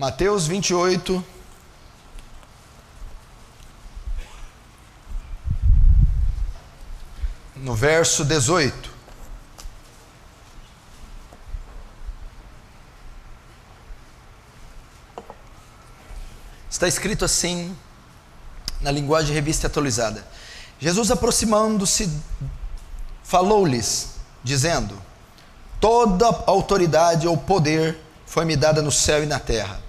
Mateus 28, no verso 18. Está escrito assim, na linguagem revista atualizada: Jesus, aproximando-se, falou-lhes, dizendo: toda autoridade ou poder foi-me dada no céu e na terra.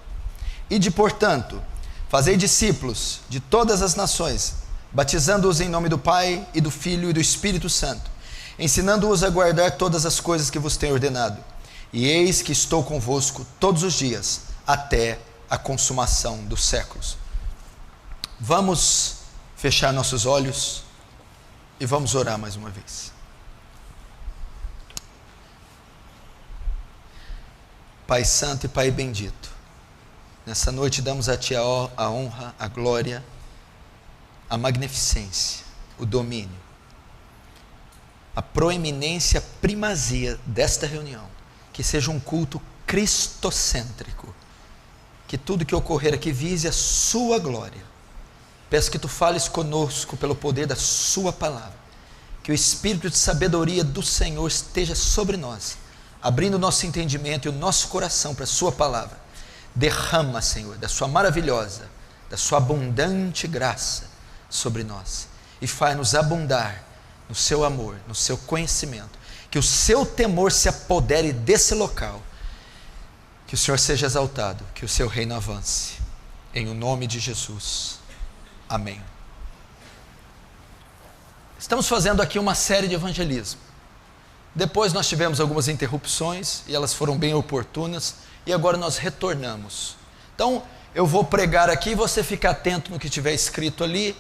Ide, portanto, fazei discípulos de todas as nações, batizando-os em nome do Pai e do Filho e do Espírito Santo, ensinando-os a guardar todas as coisas que vos tenho ordenado. E eis que estou convosco todos os dias, até a consumação dos séculos. Vamos fechar nossos olhos e vamos orar mais uma vez. Pai Santo e Pai Bendito, nessa noite damos a Ti a honra, a glória, a magnificência, o domínio, a proeminência, a primazia desta reunião. Que seja um culto cristocêntrico, que tudo que ocorrer aqui vise a Sua glória. Peço que Tu fales conosco pelo poder da Sua palavra, que o Espírito de sabedoria do Senhor esteja sobre nós, abrindo o nosso entendimento e o nosso coração para a Sua palavra. Derrama, Senhor, da Sua maravilhosa, da Sua abundante graça sobre nós, e faz-nos abundar no Seu amor, no Seu conhecimento, que o Seu temor se apodere desse local, que o Senhor seja exaltado, que o Seu reino avance, em o nome de Jesus, amém. Estamos fazendo aqui uma série de evangelismo. Depois nós tivemos algumas interrupções, e elas foram bem oportunas, e agora nós retornamos. Então, eu vou pregar aqui, e você fica atento no que tiver escrito ali,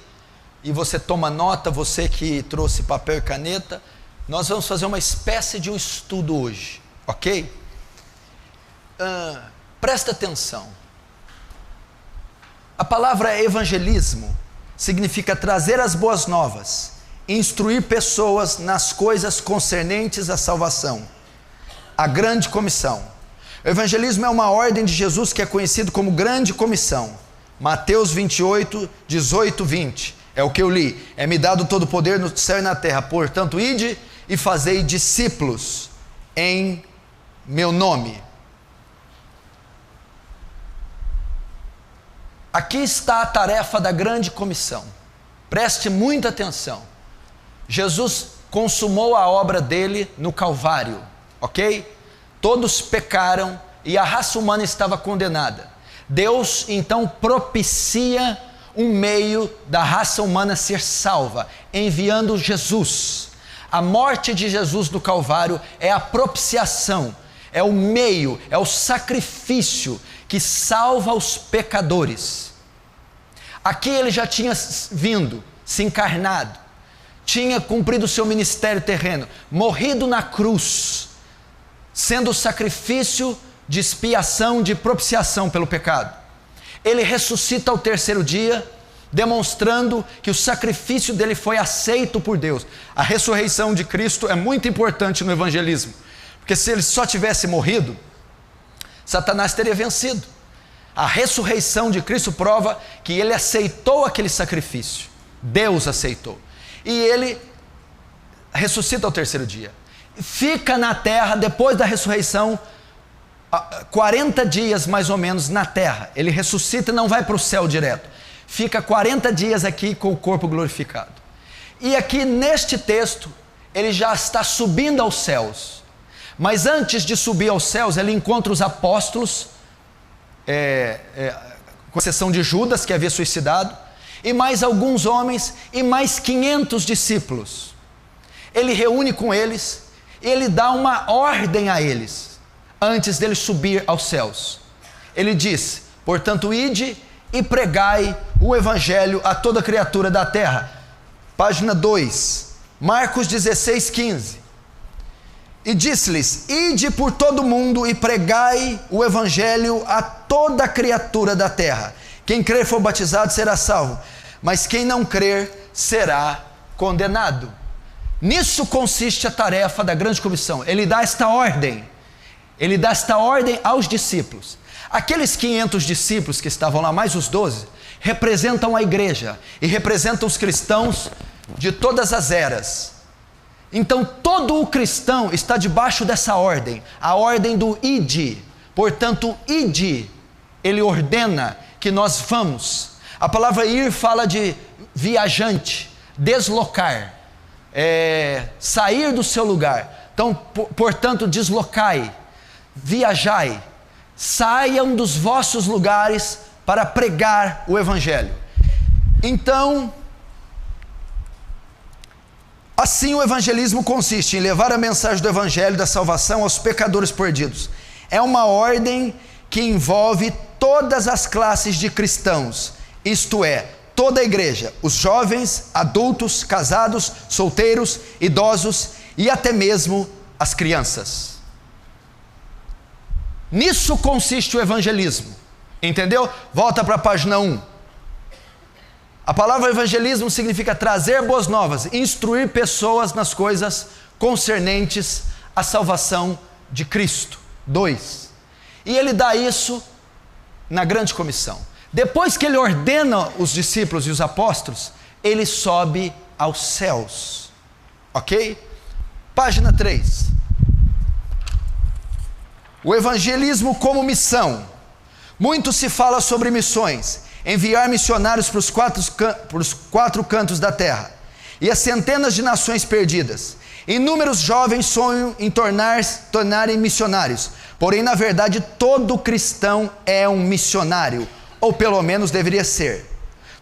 e você toma nota, você que trouxe papel e caneta. Nós vamos fazer uma espécie de um estudo hoje, ok? Presta atenção. A palavra evangelismo significa trazer as boas novas, instruir pessoas nas coisas concernentes à salvação, a grande comissão. O evangelismo é uma ordem de Jesus que é conhecido como grande comissão. Mateus 28, 18, 20, é o que eu li: é-me dado todo o poder no céu e na terra, portanto ide e fazei discípulos em meu nome. Aqui está a tarefa da grande comissão. Preste muita atenção. Jesus consumou a obra dele no Calvário, ok? Todos pecaram e a raça humana estava condenada. Deus então propicia um meio da raça humana ser salva, enviando Jesus. A morte de Jesus no Calvário é a propiciação, é o meio, é o sacrifício que salva os pecadores. Aqui ele já tinha vindo, se encarnado, tinha cumprido o seu ministério terreno, morrido na cruz, sendo o sacrifício de expiação, de propiciação pelo pecado. Ele ressuscita ao terceiro dia, demonstrando que o sacrifício dele foi aceito por Deus. A ressurreição de Cristo é muito importante no evangelismo, porque se ele só tivesse morrido, Satanás teria vencido. A ressurreição de Cristo prova que ele aceitou aquele sacrifício. Deus aceitou. E ele ressuscita ao terceiro dia. Fica na terra, depois da ressurreição, 40 dias mais ou menos na terra. Ele ressuscita e não vai para o céu direto. Fica 40 dias aqui com o corpo glorificado. E aqui neste texto, ele já está subindo aos céus. Mas antes de subir aos céus, ele encontra os apóstolos, com exceção de Judas, que havia suicidado, e mais alguns homens, e mais 500 discípulos. Ele reúne com eles, e ele dá uma ordem a eles, antes dele subir aos céus. Ele diz: portanto, ide e pregai o evangelho a toda criatura da terra. Página 2, Marcos 16, 15. E disse-lhes: ide por todo o mundo e pregai o evangelho a toda criatura da terra. Quem crer e for batizado será salvo, mas quem não crer será condenado. Nisso consiste a tarefa da grande comissão. Ele dá esta ordem aos discípulos. Aqueles 500 discípulos que estavam lá, mais os 12, representam a igreja e representam os cristãos de todas as eras. Então todo o cristão está debaixo dessa ordem, a ordem do ide. Portanto, ide, ele ordena que nós vamos. A palavra ir fala de viajante, deslocar, sair do seu lugar. Então, portanto, deslocai, viajai, saiam dos vossos lugares para pregar o evangelho. Então, assim o evangelismo consiste em levar a mensagem do evangelho da salvação aos pecadores perdidos. É uma ordem que envolve todas as classes de cristãos, isto é, toda a igreja, os jovens, adultos, casados, solteiros, idosos e até mesmo as crianças. Nisso consiste o evangelismo, entendeu? Volta para a página 1. A palavra evangelismo significa trazer boas novas, instruir pessoas nas coisas concernentes à salvação de Cristo. 2. E ele dá isso na grande comissão. Depois que ele ordena os discípulos e os apóstolos, ele sobe aos céus. Ok? Página 3. O evangelismo como missão. Muito se fala sobre missões, enviar missionários para os quatro cantos da terra, e as centenas de nações perdidas. Inúmeros jovens sonham em tornarem missionários, porém na verdade todo cristão é um missionário, ou pelo menos deveria ser.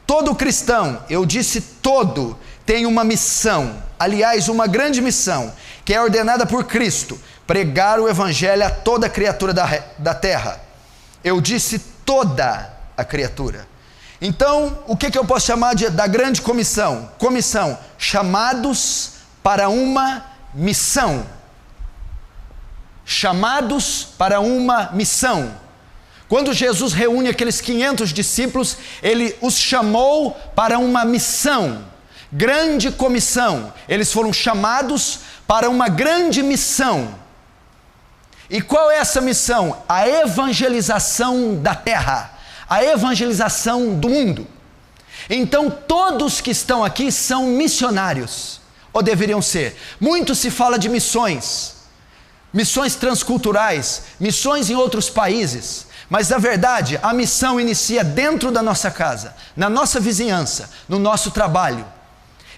Todo cristão, eu disse todo, tem uma missão, aliás uma grande missão, que é ordenada por Cristo, pregar o evangelho a toda criatura da terra. Eu disse toda a criatura. Então, o que eu posso chamar da grande comissão? Comissão, chamados para uma missão. Chamados para uma missão. Quando Jesus reúne aqueles 500 discípulos, ele os chamou para uma missão. Grande comissão. Eles foram chamados para uma grande missão. E qual é essa missão? A evangelização da terra. A evangelização do mundo. Então todos que estão aqui são missionários, ou deveriam ser. Muito se fala de missões, missões transculturais, missões em outros países, mas na verdade a missão inicia dentro da nossa casa, na nossa vizinhança, no nosso trabalho.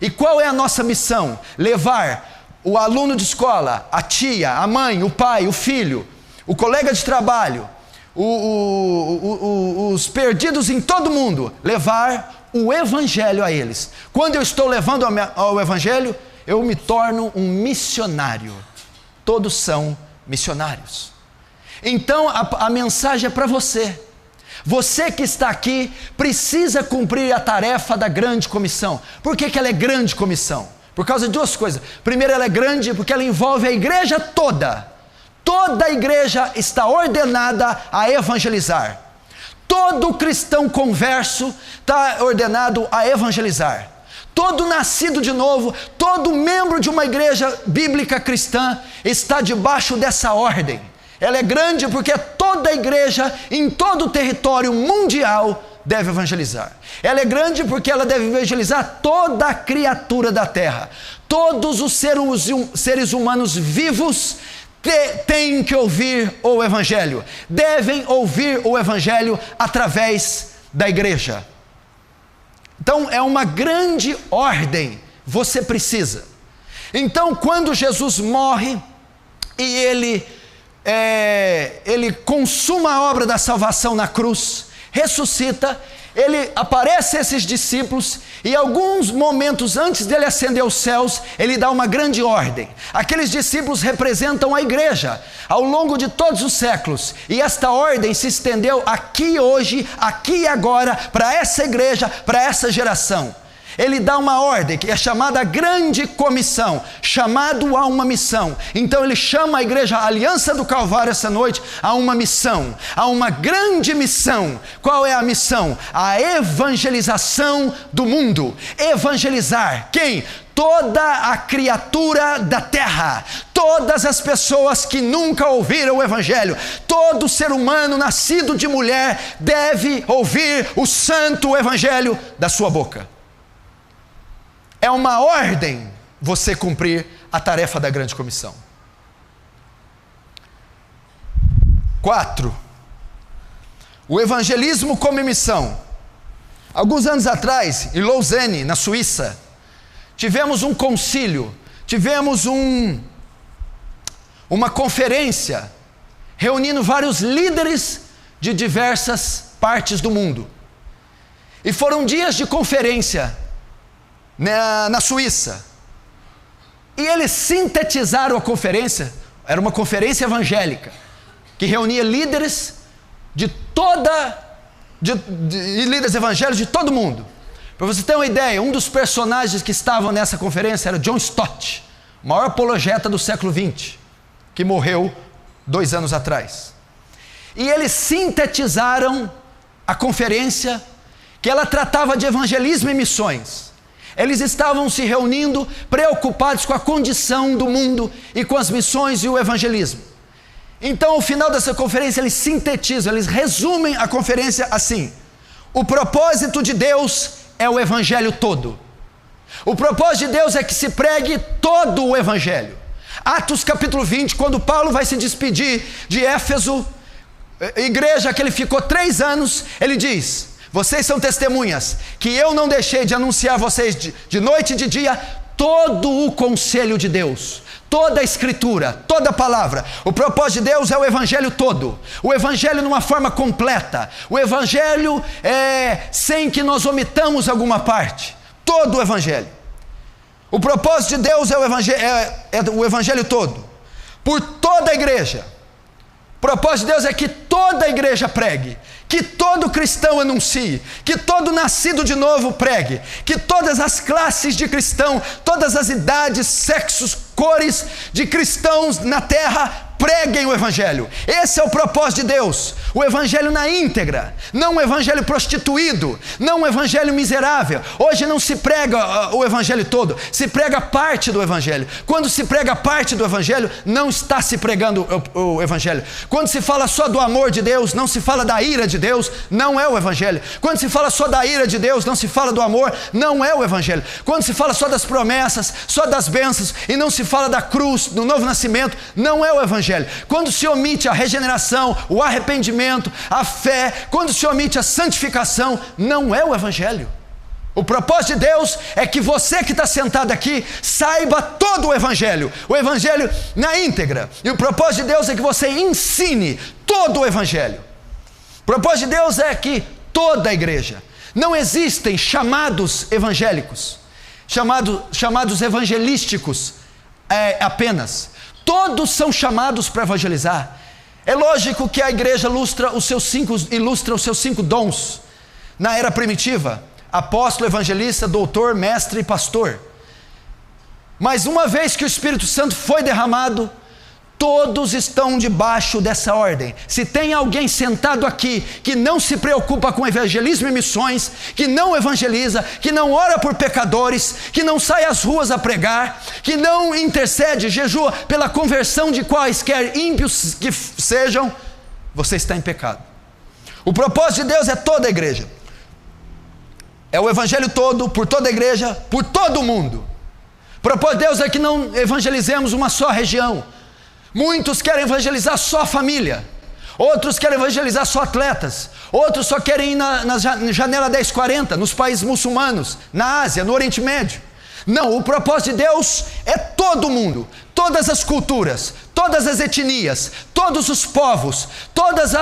E qual é a nossa missão? Levar o aluno de escola, a tia, a mãe, o pai, o filho, o colega de trabalho, os perdidos em todo mundo, levar o evangelho a eles. Quando eu estou levando ao evangelho, eu me torno um missionário. Todos são missionários. Então a mensagem é para você. Você que está aqui precisa cumprir a tarefa da grande comissão. Por que ela é grande comissão? Por causa de duas coisas. Primeiro, ela é grande porque ela envolve a igreja toda. Toda a igreja está ordenada a evangelizar. Todo cristão converso está ordenado a evangelizar. Todo nascido de novo, todo membro de uma igreja bíblica cristã está debaixo dessa ordem. Ela é grande porque toda a igreja em todo o território mundial deve evangelizar. Ela é grande porque ela deve evangelizar toda a criatura da terra. Todos os seres humanos vivos têm que ouvir o evangelho. Devem ouvir o evangelho através da igreja. Então é uma grande ordem. Você precisa. Então quando Jesus morre e ele consuma a obra da salvação na cruz, ressuscita, ele aparece a esses discípulos e alguns momentos antes dele ascender aos céus, ele dá uma grande ordem. Aqueles discípulos representam a igreja ao longo de todos os séculos, e esta ordem se estendeu aqui hoje, aqui e agora, para essa igreja, para essa geração. Ele dá uma ordem que é chamada grande comissão, chamado a uma missão. Então ele chama a igreja, a Aliança do Calvário essa noite, a uma missão, a uma grande missão. Qual é a missão? A evangelização do mundo. Evangelizar quem? toda a criatura da terra, todas as pessoas que nunca ouviram o Evangelho, todo ser humano nascido de mulher deve ouvir o santo Evangelho da sua boca. É uma ordem você cumprir a tarefa da grande comissão. 4. O evangelismo como missão. Alguns anos atrás, em Lausanne, na Suíça, tivemos um concílio, tivemos uma conferência, reunindo vários líderes de diversas partes do mundo. E foram dias de conferência na Suíça. E eles sintetizaram a conferência, era uma conferência evangélica, que reunia líderes líderes evangélicos de todo mundo. Para você ter uma ideia, um dos personagens que estavam nessa conferência era John Stott, o maior apologeta do século XX, que morreu 2 anos atrás. E eles sintetizaram a conferência, que ela tratava de evangelismo e missões. Eles estavam se reunindo, preocupados com a condição do mundo e com as missões e o evangelismo. Então, ao final dessa conferência, eles sintetizam, eles resumem a conferência assim: o propósito de Deus é o evangelho todo. O propósito de Deus é que se pregue todo o evangelho. Atos capítulo 20, quando Paulo vai se despedir de Éfeso, igreja que ele ficou 3 anos, ele diz: vocês são testemunhas que eu não deixei de anunciar a vocês de noite e de dia todo o conselho de Deus, toda a escritura, toda a palavra. O propósito de Deus é o evangelho todo, o evangelho numa forma completa, o evangelho sem que nós omitamos alguma parte, todo o evangelho. O propósito de Deus é o evangelho todo, por toda a igreja. O propósito de Deus é que toda a igreja pregue, que todo cristão anuncie, que todo nascido de novo pregue, que todas as classes de cristão, todas as idades, sexos, cores de cristãos na terra preguem o evangelho. Esse é o propósito de Deus, o evangelho na íntegra, não o evangelho prostituído, não o evangelho miserável. Hoje não se prega o evangelho todo, se prega parte do evangelho. Quando se prega parte do evangelho, não está se pregando o evangelho. Quando se fala só do amor de Deus, não se fala da ira de Deus, não é o evangelho. Quando se fala só da ira de Deus, não se fala do amor, não é o evangelho. Quando se fala só das promessas, só das bênçãos, e não se fala da cruz, do novo nascimento, não é o evangelho. Quando se omite a regeneração, o arrependimento, a fé, quando se omite a santificação, não é o evangelho. O propósito de Deus é que você que está sentado aqui saiba todo o evangelho na íntegra. E o propósito de Deus é que você ensine todo o evangelho. O propósito de Deus é que toda a igreja, não existem chamados evangélicos, chamados evangelísticos apenas. Todos são chamados para evangelizar. É lógico que a igreja ilustra os seus 5 dons. Na era primitiva: apóstolo, evangelista, doutor, mestre e pastor. Mas uma vez que o Espírito Santo foi derramado, todos estão debaixo dessa ordem. Se tem alguém sentado aqui que não se preocupa com evangelismo e missões, que não evangeliza, que não ora por pecadores, que não sai às ruas a pregar, que não intercede, jejua pela conversão de quaisquer ímpios que sejam, você está em pecado. O propósito de Deus é toda a igreja. É o evangelho todo, por toda a igreja, por todo o mundo. O propósito de Deus é que não evangelizemos uma só região. Muitos querem evangelizar só a família, outros querem evangelizar só atletas, outros só querem ir na janela 1040, nos países muçulmanos, na Ásia, no Oriente Médio. Não, o propósito de Deus é todo mundo, todas as culturas, todas as etnias, todos os povos, todos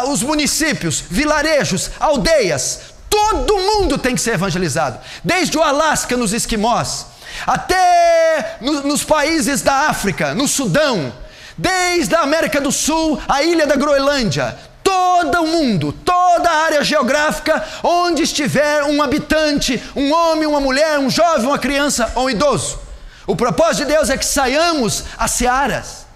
os municípios, vilarejos, aldeias, todo mundo tem que ser evangelizado, desde o Alasca nos esquimós, até nos países da África, no Sudão, desde a América do Sul, a ilha da Groenlândia, todo o mundo, toda a área geográfica, onde estiver um habitante, um homem, uma mulher, um jovem, uma criança ou um idoso. O propósito de Deus é que saiamos às searas.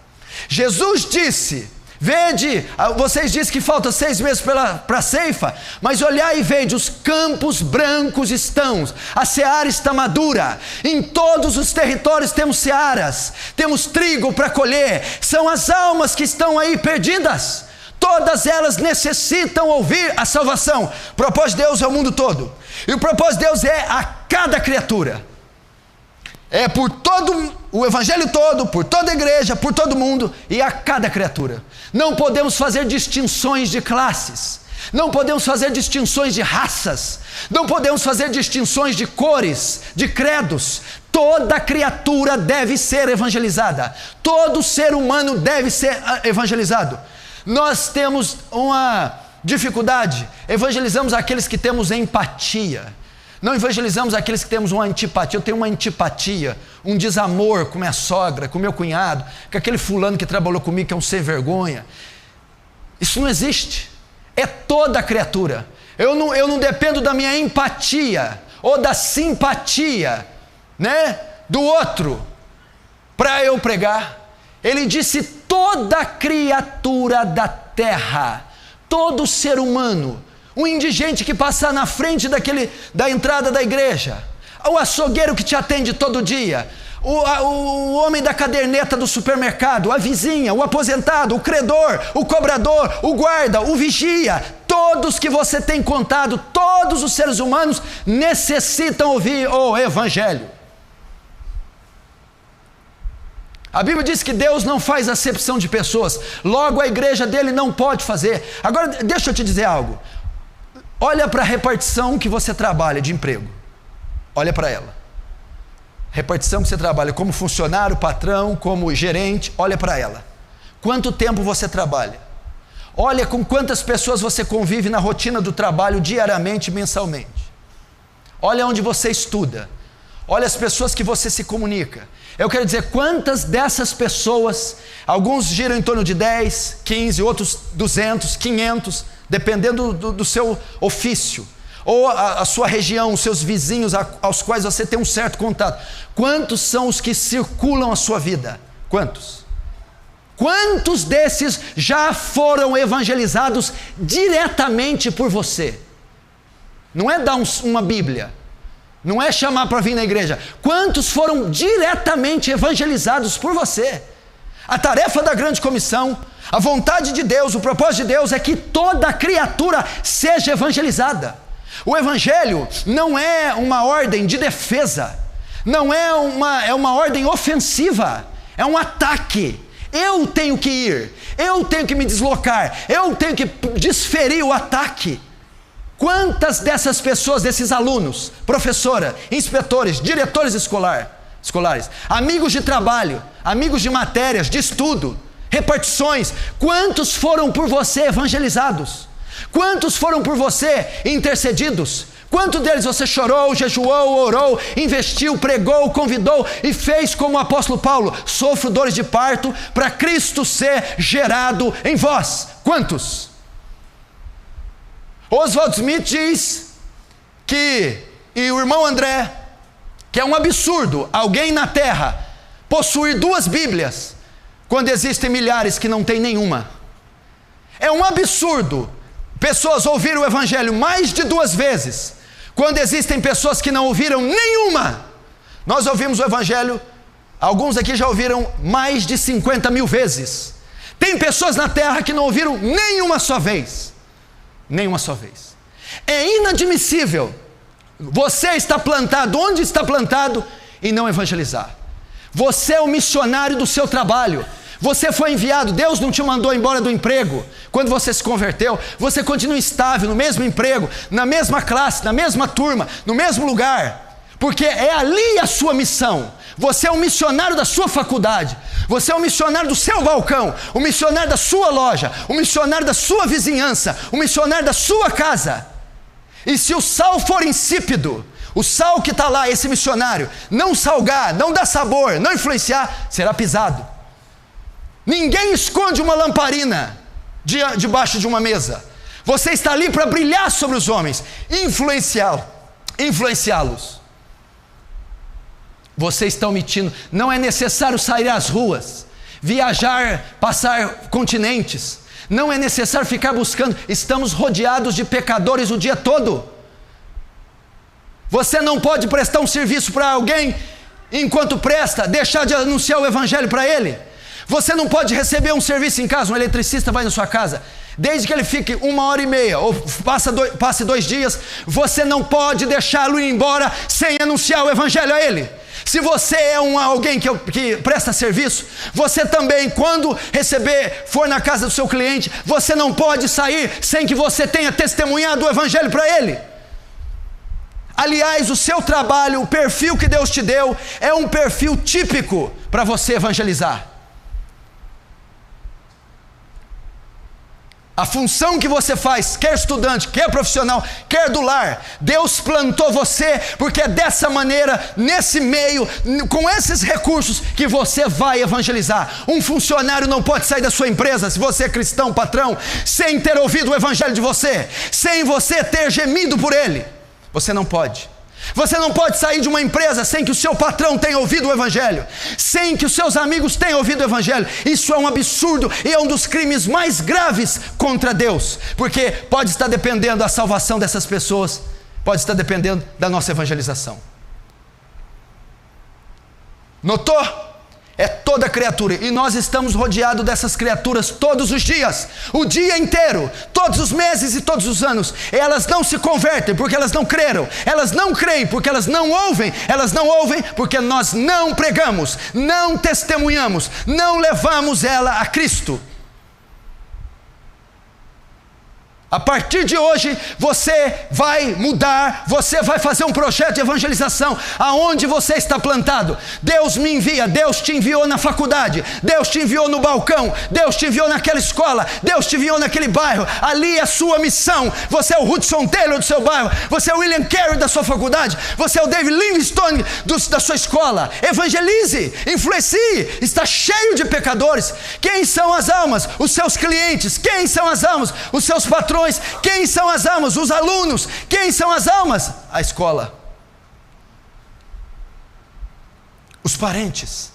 Jesus disse: Vede, vocês dizem que falta 6 meses para a ceifa, mas olhai e vede, os campos brancos estão, a seara está madura, em todos os territórios temos searas, temos trigo para colher, são as almas que estão aí perdidas, todas elas necessitam ouvir a salvação. O propósito de Deus é o mundo todo, e o propósito de Deus é a cada criatura, é por todo o evangelho todo, por toda a igreja, por todo mundo e a cada criatura. Não podemos fazer distinções de classes, não podemos fazer distinções de raças, não podemos fazer distinções de cores, de credos. Toda criatura deve ser evangelizada, todo ser humano deve ser evangelizado. Nós temos uma dificuldade, evangelizamos aqueles que temos empatia, não evangelizamos aqueles que temos uma antipatia. Eu tenho uma antipatia, um desamor com minha sogra, com meu cunhado, com aquele fulano que trabalhou comigo que é um sem vergonha. Isso não existe. É toda a criatura. Eu não dependo da minha empatia ou da simpatia, né, do outro para eu pregar. Ele disse: toda criatura da terra, todo ser humano. Um indigente que passar na frente da entrada da igreja, o açougueiro que te atende todo dia, o homem da caderneta do supermercado, a vizinha, o aposentado, o credor, o cobrador, o guarda, o vigia, todos que você tem contado, todos os seres humanos necessitam ouvir o evangelho. A Bíblia diz que Deus não faz acepção de pessoas, logo a igreja dele não pode fazer. Agora deixa eu te dizer algo. Olha para a repartição que você trabalha de emprego. Olha para ela. Repartição que você trabalha como funcionário, patrão, como gerente, olha para ela. Quanto tempo você trabalha? Olha com quantas pessoas você convive na rotina do trabalho diariamente, mensalmente. Olha onde você estuda. Olha as pessoas que você se comunica. Eu quero dizer, quantas dessas pessoas, alguns giram em torno de 10, 15, outros 200, 500, dependendo do seu ofício, ou a sua região, os seus vizinhos aos quais você tem um certo contato. Quantos são os que circulam a sua vida? Quantos? Quantos desses já foram evangelizados diretamente por você? Não é dar uma Bíblia, não é chamar para vir na igreja. Quantos foram diretamente evangelizados por você? A tarefa da grande comissão, a vontade de Deus, o propósito de Deus é que toda criatura seja evangelizada. O evangelho não é uma ordem de defesa, não é uma ordem ofensiva, é um ataque. Eu tenho que ir, eu tenho que me deslocar, eu tenho que desferir o ataque. Quantas dessas pessoas, desses alunos, professora, inspetores, diretores escolares, amigos de trabalho, amigos de matérias, de estudo, repartições, quantos foram por você evangelizados? Quantos foram por você intercedidos? Quantos deles você chorou, jejuou, orou, investiu, pregou, convidou e fez como o apóstolo Paulo: sofro dores de parto para Cristo ser gerado em vós? Quantos? Oswald Smith diz que, e o irmão André, que é um absurdo alguém na terra possuir 2 Bíblias quando existem milhares que não têm nenhuma. É um absurdo pessoas ouviram o evangelho mais de 2 vezes quando existem pessoas que não ouviram nenhuma. Nós ouvimos o evangelho, alguns aqui já ouviram mais de 50 mil vezes. Tem pessoas na terra que não ouviram nenhuma só vez. Nenhuma só vez. É inadmissível você estar plantado onde está plantado e não evangelizar. Você é o missionário do seu trabalho. Você foi enviado, Deus não te mandou embora do emprego quando você se converteu. Você continua estável no mesmo emprego, na mesma classe, na mesma turma, no mesmo lugar, porque é ali a sua missão. Você é um missionário da sua faculdade, você é um missionário do seu balcão, um missionário da sua loja, um missionário da sua vizinhança, um missionário da sua casa. E se o sal for insípido, o sal que está lá, esse missionário, não salgar, não dar sabor, não influenciar, será pisado. Ninguém esconde uma lamparina debaixo de uma mesa. Você está ali para brilhar sobre os homens, influenciá-los. Você está omitindo. Não é necessário sair às ruas, viajar, passar continentes. Não é necessário ficar buscando. Estamos rodeados de pecadores o dia todo. Você não pode prestar um serviço para alguém, enquanto presta, deixar de anunciar o evangelho para ele. Você não pode receber um serviço em casa, um eletricista vai na sua casa, desde que ele fique 1h30, ou passe 2 dias, você não pode deixá-lo ir embora sem anunciar o evangelho a ele. Se você é alguém que presta serviço, você também, quando for na casa do seu cliente, você não pode sair sem que você tenha testemunhado o evangelho para ele. Aliás, o seu trabalho, o perfil que Deus te deu, é um perfil típico para você evangelizar. A função que você faz, quer estudante, quer profissional, quer do lar, Deus plantou você, porque é dessa maneira, nesse meio, com esses recursos, que você vai evangelizar. Um funcionário não pode sair da sua empresa, se você é cristão, patrão, sem ter ouvido o evangelho de você, sem você ter gemido por ele. Você não pode. Você não pode sair de uma empresa sem que o seu patrão tenha ouvido o evangelho, sem que os seus amigos tenham ouvido o evangelho. Isso é um absurdo e é um dos crimes mais graves contra Deus, porque pode estar dependendo da salvação dessas pessoas, pode estar dependendo da nossa evangelização. Notou? É toda criatura, e nós estamos rodeados dessas criaturas todos os dias, o dia inteiro, todos os meses e todos os anos. Elas não se convertem porque elas não creram, elas não creem porque elas não ouvem porque nós não pregamos, não testemunhamos, não levamos ela a Cristo. A partir de hoje, você vai mudar, você vai fazer um projeto de evangelização, aonde você está plantado. Deus me envia, Deus te enviou na faculdade, Deus te enviou no balcão, Deus te enviou naquela escola, Deus te enviou naquele bairro, ali é a sua missão. Você é o Hudson Taylor do seu bairro, você é o William Carey da sua faculdade, você é o David Livingstone da sua escola. Evangelize, influencie, está cheio de pecadores. Quem são as almas? Os seus clientes. Quem são as almas? Os seus patrões. Quem são as almas? Os alunos. Quem são as almas? A escola. Os parentes.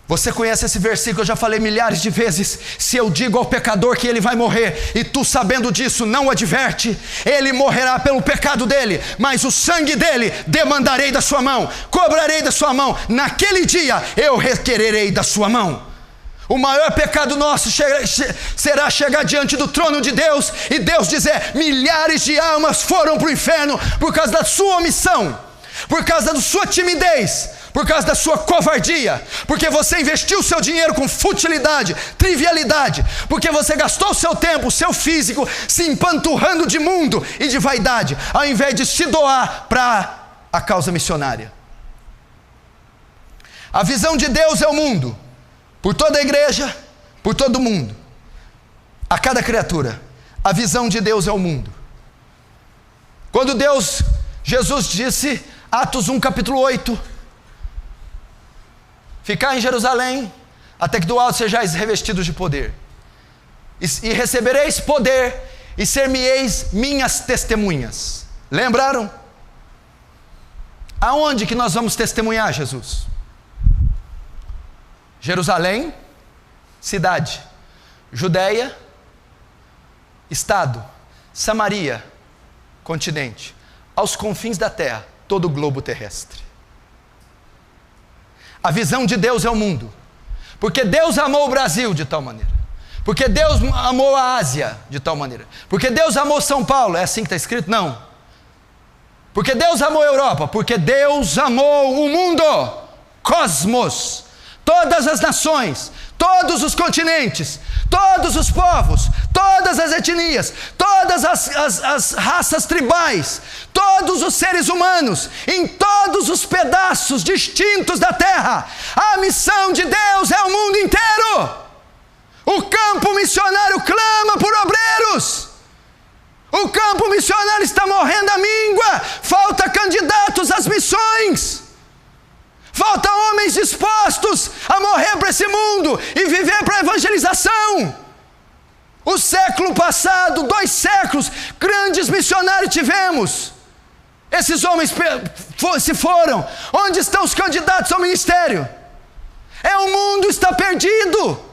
Você conhece esse versículo, eu já falei milhares de vezes. Se eu digo ao pecador que ele vai morrer, e tu sabendo disso não o adverte, ele morrerá pelo pecado dele, mas o sangue dele demandarei da sua mão, cobrarei da sua mão, naquele dia eu requererei da sua mão. O maior pecado nosso será chegar diante do trono de Deus e Deus dizer: milhares de almas foram para o inferno por causa da sua omissão, por causa da sua timidez, por causa da sua covardia, porque você investiu o seu dinheiro com futilidade, trivialidade, porque você gastou o seu tempo, o seu físico, se empanturrando de mundo e de vaidade, ao invés de se doar para a causa missionária. A visão de Deus é o mundo, por toda a igreja, por todo mundo, a cada criatura. A visão de Deus é o mundo. Quando Jesus disse, Atos 1 capítulo 8, ficar em Jerusalém, até que do alto sejais revestidos de poder, e recebereis poder, e ser-me-eis minhas testemunhas. Lembraram? Aonde que nós vamos testemunhar, Jesus? Jerusalém, cidade. Judeia, estado. Samaria, continente. Aos confins da terra, todo o globo terrestre. A visão de Deus é o mundo. Porque Deus amou o Brasil de tal maneira. Porque Deus amou a Ásia de tal maneira. Porque Deus amou São Paulo. É assim que está escrito? Não. Porque Deus amou a Europa. Porque Deus amou o mundo. Cosmos. Todas as nações, todos os continentes, todos os povos, todas as etnias, todas as raças tribais, todos os seres humanos, em todos os pedaços distintos da terra. A missão de Deus é o mundo inteiro. O campo missionário clama por obreiros. O campo missionário está morrendo à míngua. Falta candidatos às missões. Falta homens dispostos a morrer para esse mundo e viver para a evangelização. O século passado, 2 séculos, grandes missionários tivemos. Esses homens se foram. Onde estão os candidatos ao ministério? O mundo está perdido.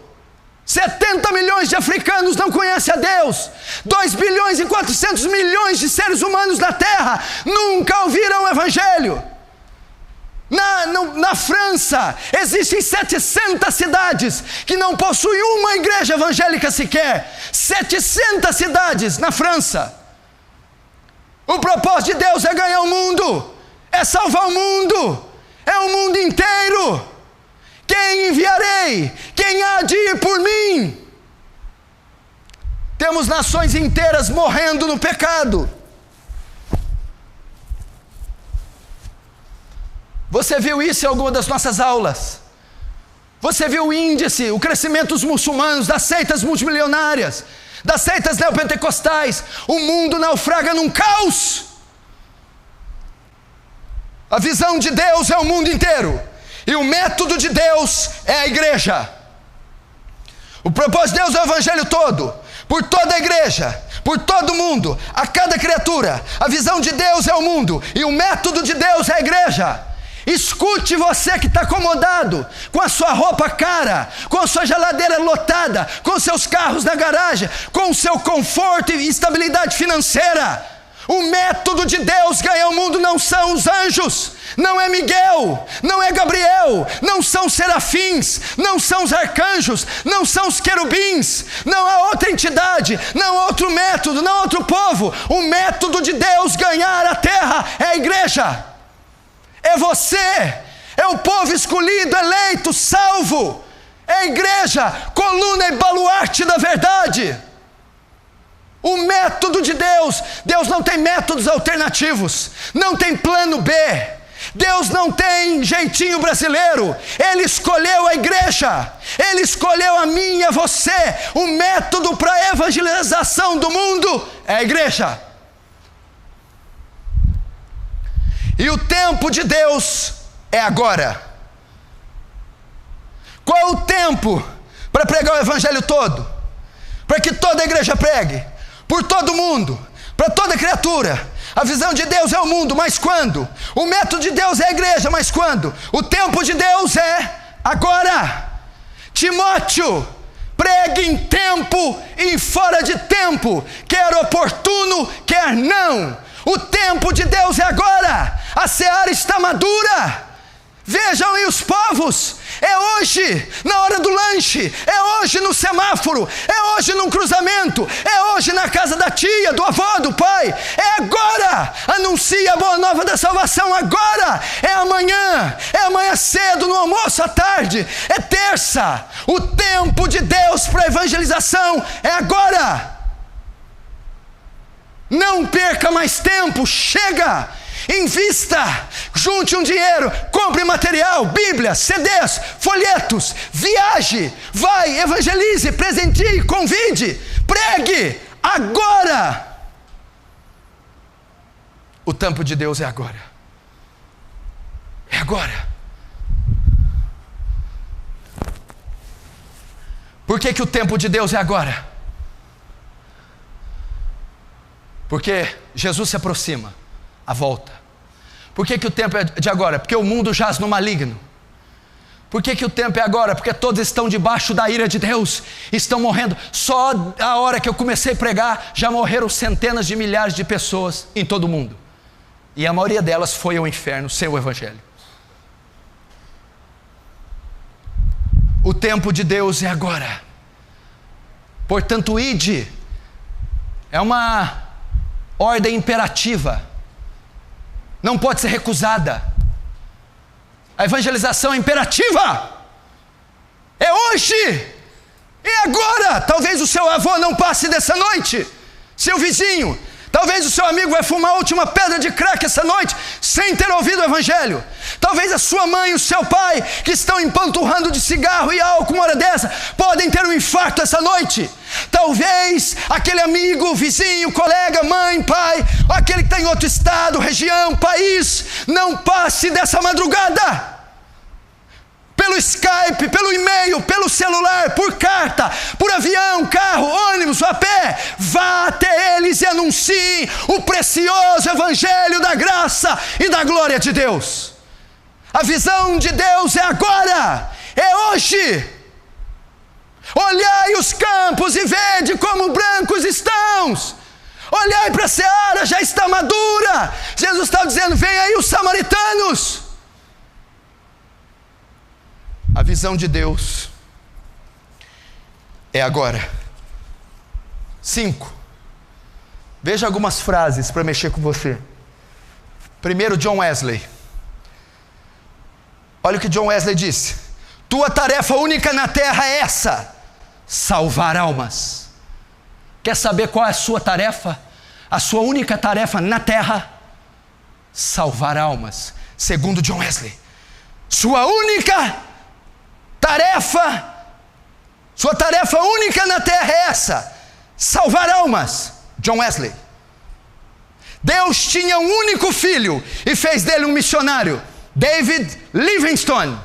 70 milhões de africanos não conhecem a Deus. 2 bilhões e 400 milhões de seres humanos na Terra nunca ouviram o Evangelho. Na França, existem 700 cidades que não possuem uma igreja evangélica sequer. 700 cidades na França. O propósito de Deus é ganhar o mundo, é salvar o mundo, é o mundo inteiro. Quem enviarei? Quem há de ir por mim? Temos nações inteiras morrendo no pecado. Você viu isso em alguma das nossas aulas? Você viu o índice, o crescimento dos muçulmanos, das seitas multimilionárias, das seitas neopentecostais? O mundo naufraga num caos. A visão de Deus é o mundo inteiro. E o método de Deus é a igreja. O propósito de Deus é o evangelho todo, por toda a igreja, por todo mundo, a cada criatura. A visão de Deus é o mundo, e o método de Deus é a igreja. Escute, você que está acomodado, com a sua roupa cara, com a sua geladeira lotada, com seus carros na garagem, com o seu conforto e estabilidade financeira. O método de Deus ganhar o mundo não são os anjos, não é Miguel, não é Gabriel, não são os serafins, não são os arcanjos, não são os querubins, não há outra entidade, não há outro método, não há outro povo. O método de Deus ganhar a terra é a igreja. É você, é o povo escolhido, eleito, salvo. É a igreja, coluna e baluarte da verdade. O método de Deus. Deus não tem métodos alternativos, não tem plano B. Deus não tem jeitinho brasileiro. Ele escolheu a igreja, Ele escolheu a mim e a você. O método para a evangelização do mundo é a igreja. E o tempo de Deus é agora. Qual é o tempo para pregar o evangelho todo? Para que toda a igreja pregue, por todo mundo, para toda criatura. A visão de Deus é o mundo, mas quando? O método de Deus é a igreja, mas quando? O tempo de Deus é agora. Timóteo, pregue em tempo e fora de tempo, quer oportuno, quer não. O tempo de Deus é agora. A seara está madura. Vejam aí os povos. É hoje, na hora do lanche. É hoje no semáforo. É hoje num cruzamento. É hoje na casa da tia, do avô, do pai. É agora. Anuncia a boa nova da salvação agora. É amanhã cedo, no almoço, à tarde. É terça. O tempo de Deus para a evangelização é agora. Não perca mais tempo, chega, invista, junte um dinheiro, compre material, Bíblia, CDs, folhetos, viaje, vai, evangelize, presenteie, convide, pregue, agora. O tempo de Deus é agora. É agora. Por que o tempo de Deus é agora? Porque Jesus se aproxima, a volta. Por que o tempo é de agora? Porque o mundo jaz no maligno. Por que o tempo é agora? Porque todos estão debaixo da ira de Deus, estão morrendo. Só a hora que eu comecei a pregar, já morreram centenas de milhares de pessoas em todo o mundo. E a maioria delas foi ao inferno sem o evangelho. O tempo de Deus é agora. Portanto, ide. É uma ordem imperativa, não pode ser recusada. A evangelização é imperativa, é hoje, é agora. Talvez o seu avô não passe dessa noite, seu vizinho, talvez o seu amigo vai fumar a última pedra de crack essa noite, sem ter ouvido o evangelho. Talvez a sua mãe e o seu pai, que estão empanturrando de cigarro e álcool uma hora dessa, podem ter um infarto essa noite. Talvez aquele amigo, vizinho, colega, mãe, pai, ou aquele que está em outro estado, região, país, não passe dessa madrugada. Pelo Skype, pelo e-mail, pelo celular, por carta, por avião, carro, ônibus, a pé, vá até eles e anuncie o precioso evangelho da graça e da glória de Deus. A visão de Deus é agora. é hoje. Olhai os campos e vede como brancos estão. Olhai para a seara, já está madura. Jesus está dizendo: vem aí os samaritanos. A visão de Deus é agora. 5. Veja algumas frases para mexer com você. Primeiro, John Wesley. Olha o que John Wesley disse: tua tarefa única na terra é essa: salvar almas. Quer saber qual é a sua tarefa? A sua única tarefa na terra: salvar almas. Segundo John Wesley, sua tarefa única na terra é essa: salvar almas. John Wesley. Deus tinha um único filho e fez dele um missionário, David Livingstone.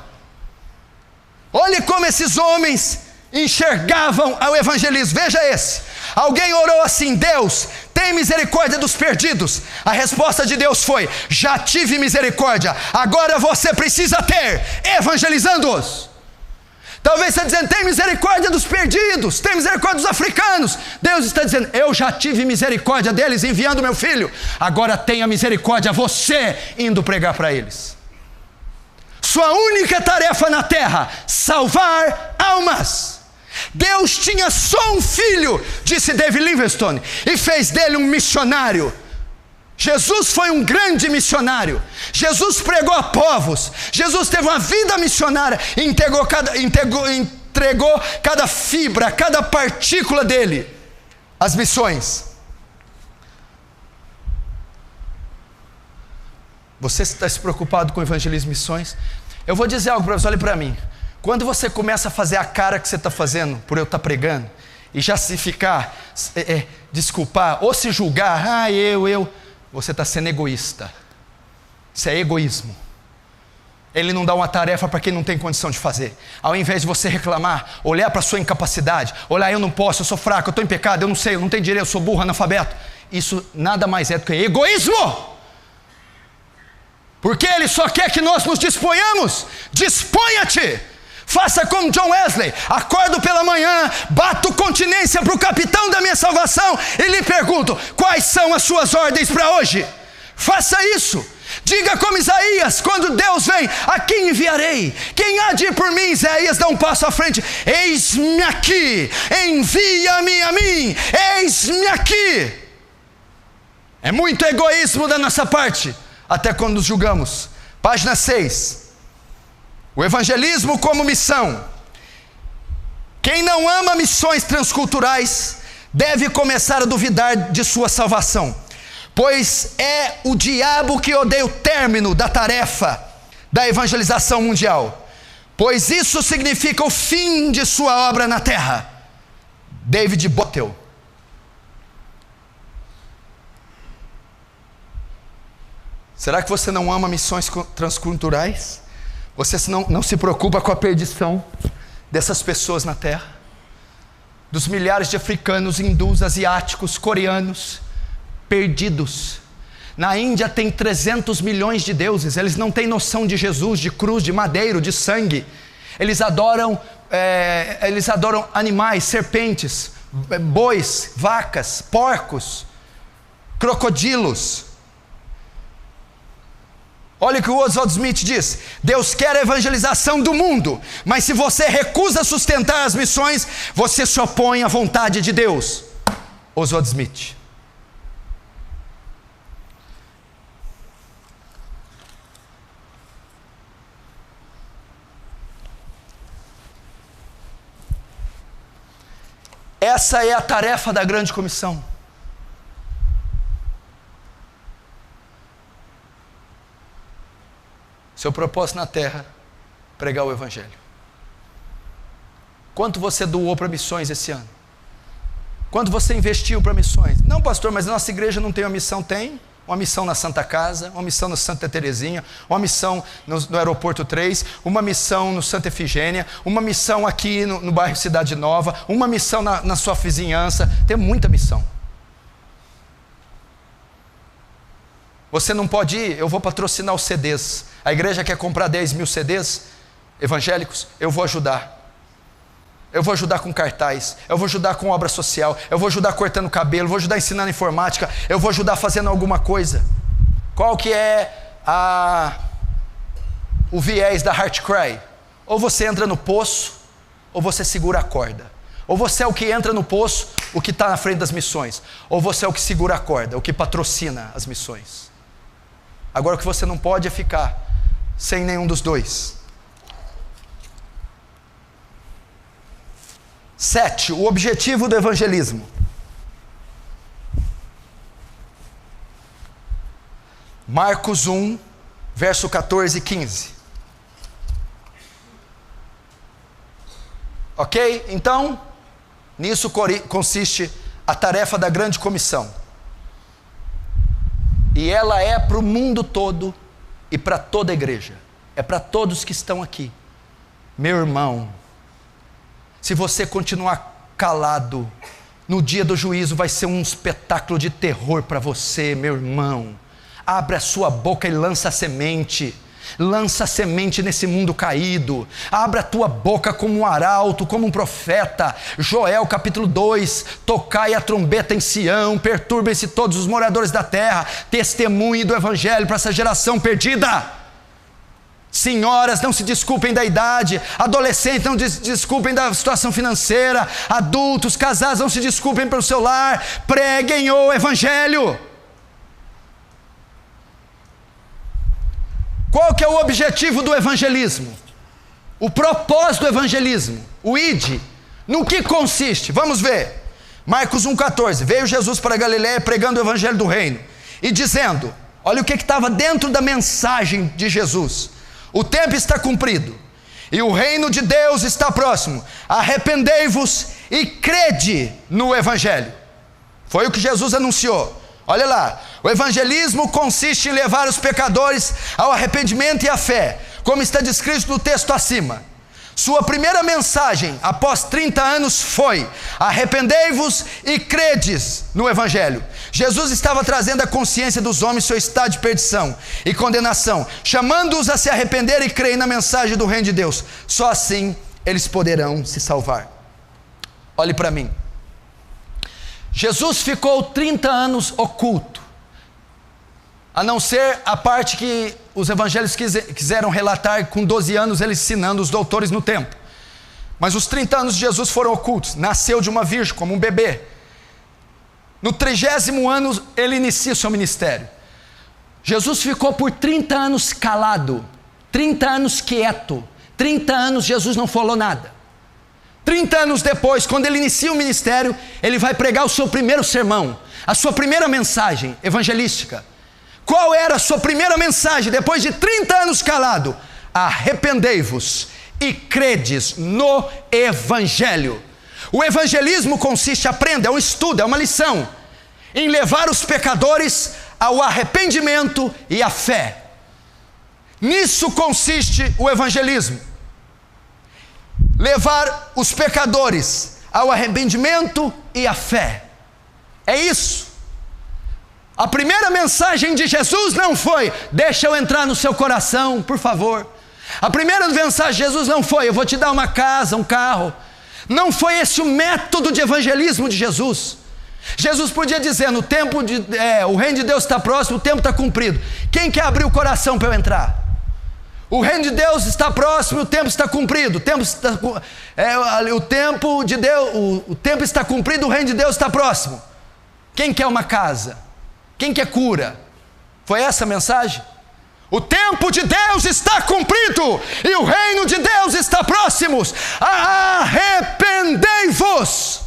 Olhe como esses homens enxergavam o evangelismo. Veja esse: alguém orou assim: Deus, tem misericórdia dos perdidos. A resposta de Deus foi: já tive misericórdia, agora você precisa ter, evangelizando-os. Talvez você está dizendo: tem misericórdia dos perdidos, tem misericórdia dos africanos. Deus está dizendo: eu já tive misericórdia deles enviando meu filho, agora tenha misericórdia você indo pregar para eles. Sua única tarefa na terra: salvar almas. Deus tinha só um filho, disse David Livingstone, e fez dele um missionário. Jesus foi um grande missionário. Jesus pregou a povos. Jesus teve uma vida missionária e entregou cada fibra, cada partícula dele às missões. Você está se preocupado com evangelismo e missões? Eu vou dizer algo para você, olhe para mim. Quando você começa a fazer a cara que você está fazendo por eu estar pregando, e já se ficar, desculpar, ou se julgar, você está sendo egoísta. Isso é egoísmo. Ele não dá uma tarefa para quem não tem condição de fazer. Ao invés de você reclamar, olhar para a sua incapacidade, olhar: eu não posso, eu sou fraco, eu estou em pecado, eu não sei, eu não tenho direito, eu sou burro, analfabeto. Isso nada mais é do que egoísmo. Porque Ele só quer que nós nos disponhamos. Disponha-te. Faça como John Wesley: acordo pela manhã, bato continência para o capitão da minha salvação e lhe pergunto: quais são as suas ordens para hoje? Faça isso. Diga como Isaías, quando Deus vem: a quem enviarei? Quem há de ir por mim? Isaías dá um passo à frente: eis-me aqui, envia-me a mim, eis-me aqui. É muito egoísmo da nossa parte, até quando nos julgamos. Página 6. O evangelismo como missão. Quem não ama missões transculturais deve começar a duvidar de sua salvação, pois é o diabo que odeia o término da tarefa da evangelização mundial, pois isso significa o fim de sua obra na terra. David Bottel. Será que você não ama missões transculturais? Você não se preocupa com a perdição dessas pessoas na terra? Dos milhares de africanos, hindus, asiáticos, coreanos perdidos. Na Índia tem 300 milhões de deuses. Eles não têm noção de Jesus, de cruz, de madeiro, de sangue. Eles adoram animais, serpentes, bois, vacas, porcos, crocodilos. Olha o que o Oswald Smith diz: Deus quer a evangelização do mundo, mas se você recusa sustentar as missões, você se opõe à vontade de Deus. Oswald Smith. Essa é a tarefa da grande comissão. Seu propósito na terra: pregar o evangelho. Quanto você doou para missões esse ano? Quanto você investiu para missões? Não, pastor, mas a nossa igreja não tem uma missão. Tem uma missão na Santa Casa, uma missão no Santa Terezinha, uma missão no Aeroporto 3, uma missão no Santa Efigênia, uma missão aqui no bairro Cidade Nova, uma missão na sua vizinhança. Tem muita missão. Você não pode ir: eu vou patrocinar os CDs. A igreja quer comprar 10 mil CDs. evangélicos, eu vou ajudar. Eu vou ajudar com cartaz, eu vou ajudar com obra social, eu vou ajudar cortando cabelo, eu vou ajudar ensinando informática, eu vou ajudar fazendo alguma coisa. Qual que é o viés da Heart Cry? Ou você entra no poço, ou você segura a corda. Ou você é o que entra no poço, o que está na frente das missões. Ou você é o que segura a corda, o que patrocina as missões. Agora o que você não pode é ficar sem nenhum dos dois. 7. O objetivo do evangelismo. Marcos 1, verso 14 e 15. Ok? Então, nisso consiste a tarefa da grande comissão. E ela é para o mundo todo e para toda a igreja. É para todos que estão aqui. Meu irmão, se você continuar calado, no dia do juízo vai ser um espetáculo de terror para você, meu irmão. Abre a sua boca e lança a semente. Lança a semente nesse mundo caído. Abra a tua boca como um arauto, como um profeta. Joel capítulo 2: tocai a trombeta em Sião, perturbem-se todos os moradores da terra, testemunhe do evangelho para essa geração perdida. Senhoras, não se desculpem da idade. Adolescentes, não se desculpem da situação financeira. Adultos, casados, não se desculpem pelo seu lar. Preguem o evangelho. Qual que é o objetivo do evangelismo? O propósito do evangelismo, o ide. No que consiste? Vamos ver. Marcos 1,14. Veio Jesus para Galiléia pregando o evangelho do reino e dizendo, olha o que estava dentro da mensagem de Jesus: o tempo está cumprido e o reino de Deus está próximo. Arrependei-vos e crede no evangelho. Foi o que Jesus anunciou. Olha lá, o evangelismo consiste em levar os pecadores ao arrependimento e à fé, como está descrito no texto acima. Sua primeira mensagem, após 30 anos, foi: arrependei-vos e credes no evangelho. Jesus estava trazendo à consciência dos homens seu estado de perdição e condenação, chamando-os a se arrepender e crer na mensagem do reino de Deus. Só assim eles poderão se salvar. Olhe para mim. Jesus ficou 30 anos oculto, a não ser a parte que os evangelhos quiseram relatar, com 12 anos ele ensinando os doutores no templo. Mas os 30 anos de Jesus foram ocultos. Nasceu de uma virgem como um bebê. No 30º ano ele inicia o seu ministério. Jesus ficou por 30 anos calado, 30 anos quieto, 30 anos Jesus não falou nada. 30 anos depois, quando ele inicia o ministério, ele vai pregar o seu primeiro sermão, a sua primeira mensagem evangelística. Qual era a sua primeira mensagem depois de 30 anos calado? Arrependei-vos e credes no evangelho. O evangelismo consiste, aprenda, é um estudo, é uma lição, em levar os pecadores ao arrependimento e à fé. Nisso consiste o evangelismo. Levar os pecadores ao arrependimento e à fé. É isso. A primeira mensagem de Jesus não foi: deixa eu entrar no seu coração, por favor. A primeira mensagem de Jesus não foi: eu vou te dar uma casa, um carro. Não foi esse o método de evangelismo de Jesus. Jesus podia dizer: o reino de Deus está próximo, o tempo está cumprido. Quem quer abrir o coração para eu entrar? O reino de Deus está próximo, o tempo está cumprido. O tempo está cumprido, o reino de Deus está próximo. Quem quer uma casa? Quem quer cura? Foi essa a mensagem? O tempo de Deus está cumprido e o reino de Deus está próximo. Arrependei-vos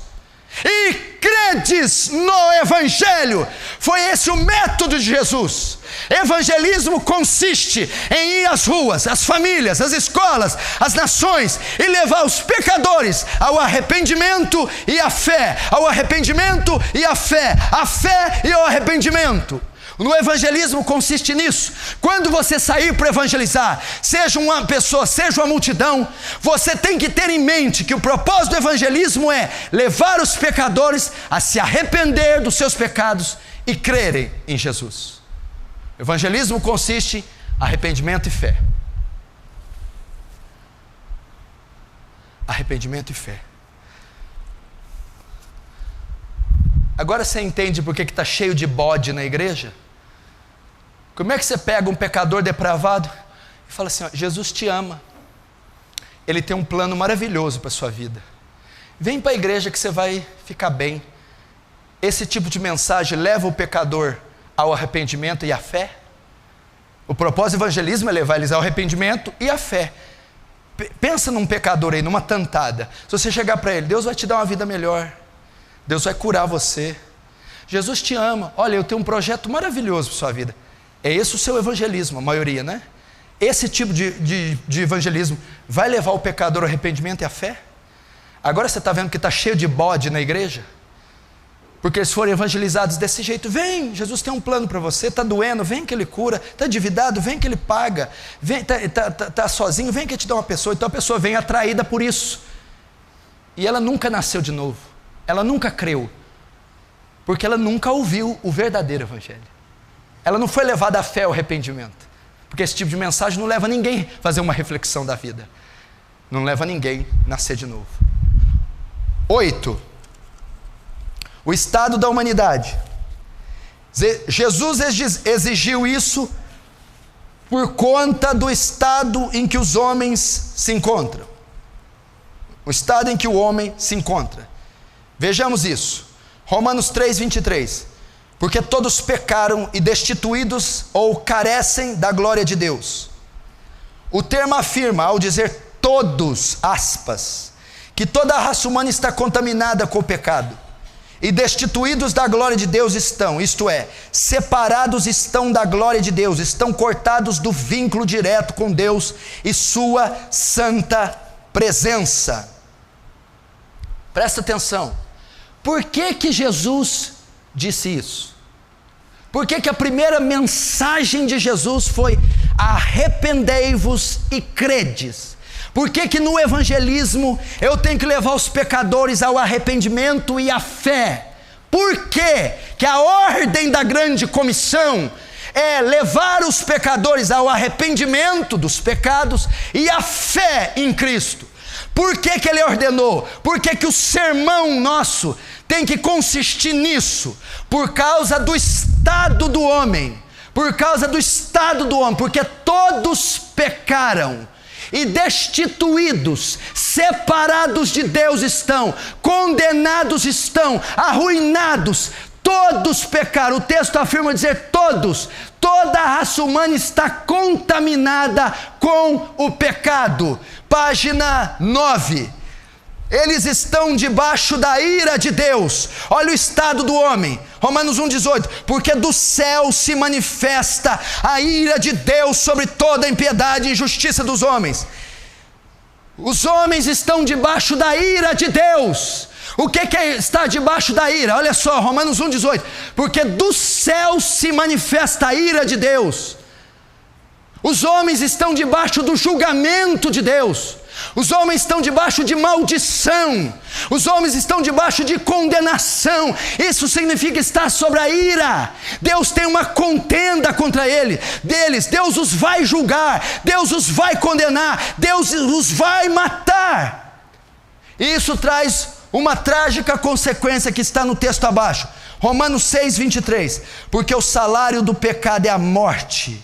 e credes no evangelho. Foi esse o método de Jesus. Evangelismo consiste em ir às ruas, às famílias, às escolas, às nações e levar os pecadores ao arrependimento e à fé, ao arrependimento e à fé, à fé e ao arrependimento. No evangelismo consiste nisso. Quando você sair para evangelizar, seja uma pessoa, seja uma multidão, você tem que ter em mente que o propósito do evangelismo é levar os pecadores a se arrepender dos seus pecados e crerem em Jesus. Evangelismo consiste em arrependimento e fé. arrependimento e fé. Agora você entende por que está cheio de bode na igreja? Como é que você pega um pecador depravado e fala assim, ó, Jesus te ama, Ele tem um plano maravilhoso para a sua vida, vem para a igreja que você vai ficar bem. Esse tipo de mensagem leva o pecador ao arrependimento e à fé? O propósito do evangelismo é levar eles ao arrependimento e à fé. Pensa num pecador aí, numa tantada. Se você chegar para ele, Deus vai te dar uma vida melhor, Deus vai curar você, Jesus te ama, olha, eu tenho um projeto maravilhoso para a sua vida. É esse o seu evangelismo, a maioria, né? Esse tipo de evangelismo vai levar o pecador ao arrependimento e à fé? Agora você está vendo que está cheio de bode na igreja? Porque eles foram evangelizados desse jeito. Vem, Jesus tem um plano para você, está doendo, vem que Ele cura, está endividado, vem que Ele paga, está sozinho, vem que Ele te dá uma pessoa. Então a pessoa vem atraída por isso, e ela nunca nasceu de novo, ela nunca creu, porque ela nunca ouviu o verdadeiro evangelho, ela não foi levada à fé ao arrependimento, porque esse tipo de mensagem não leva ninguém a fazer uma reflexão da vida, não leva ninguém a nascer de novo. 8. O estado da humanidade. Jesus exigiu isso por conta do estado em que os homens se encontram. O estado em que o homem se encontra. Vejamos isso. Romanos 3:23. Porque todos pecaram e destituídos ou carecem da glória de Deus. O termo afirma, ao dizer todos, aspas, que toda a raça humana está contaminada com o pecado. E destituídos da glória de Deus estão, isto é, separados estão da glória de Deus, estão cortados do vínculo direto com Deus e sua santa presença. Presta atenção, por que Jesus disse isso? Por que a primeira mensagem de Jesus foi arrependei-vos e credes? Por que no evangelismo eu tenho que levar os pecadores ao arrependimento e à fé? Por que a ordem da grande comissão é levar os pecadores ao arrependimento dos pecados e à fé em Cristo? Por que Ele ordenou? Por que o sermão nosso tem que consistir nisso? Por causa do estado do homem. Por causa do estado do homem. Porque todos pecaram e destituídos, separados de Deus estão, condenados estão, arruinados, todos pecaram. O texto afirma dizer todos, toda a raça humana está contaminada com o pecado. Página 9. Eles estão debaixo da ira de Deus. Olha o estado do homem. Romanos 1,18. Porque do céu se manifesta a ira de Deus sobre toda a impiedade e injustiça dos homens. Os homens estão debaixo da ira de Deus. O que é estar debaixo da ira? Olha só, Romanos 1,18. Porque do céu se manifesta a ira de Deus. Os homens estão debaixo do julgamento de Deus. Os homens estão debaixo de maldição. Os homens estão debaixo de condenação. Isso significa estar sobre a ira. Deus tem uma contenda contra deles. Deus os vai julgar. Deus os vai condenar. Deus os vai matar. E isso traz uma trágica consequência que está no texto abaixo. Romanos 6:23. Porque o salário do pecado é a morte.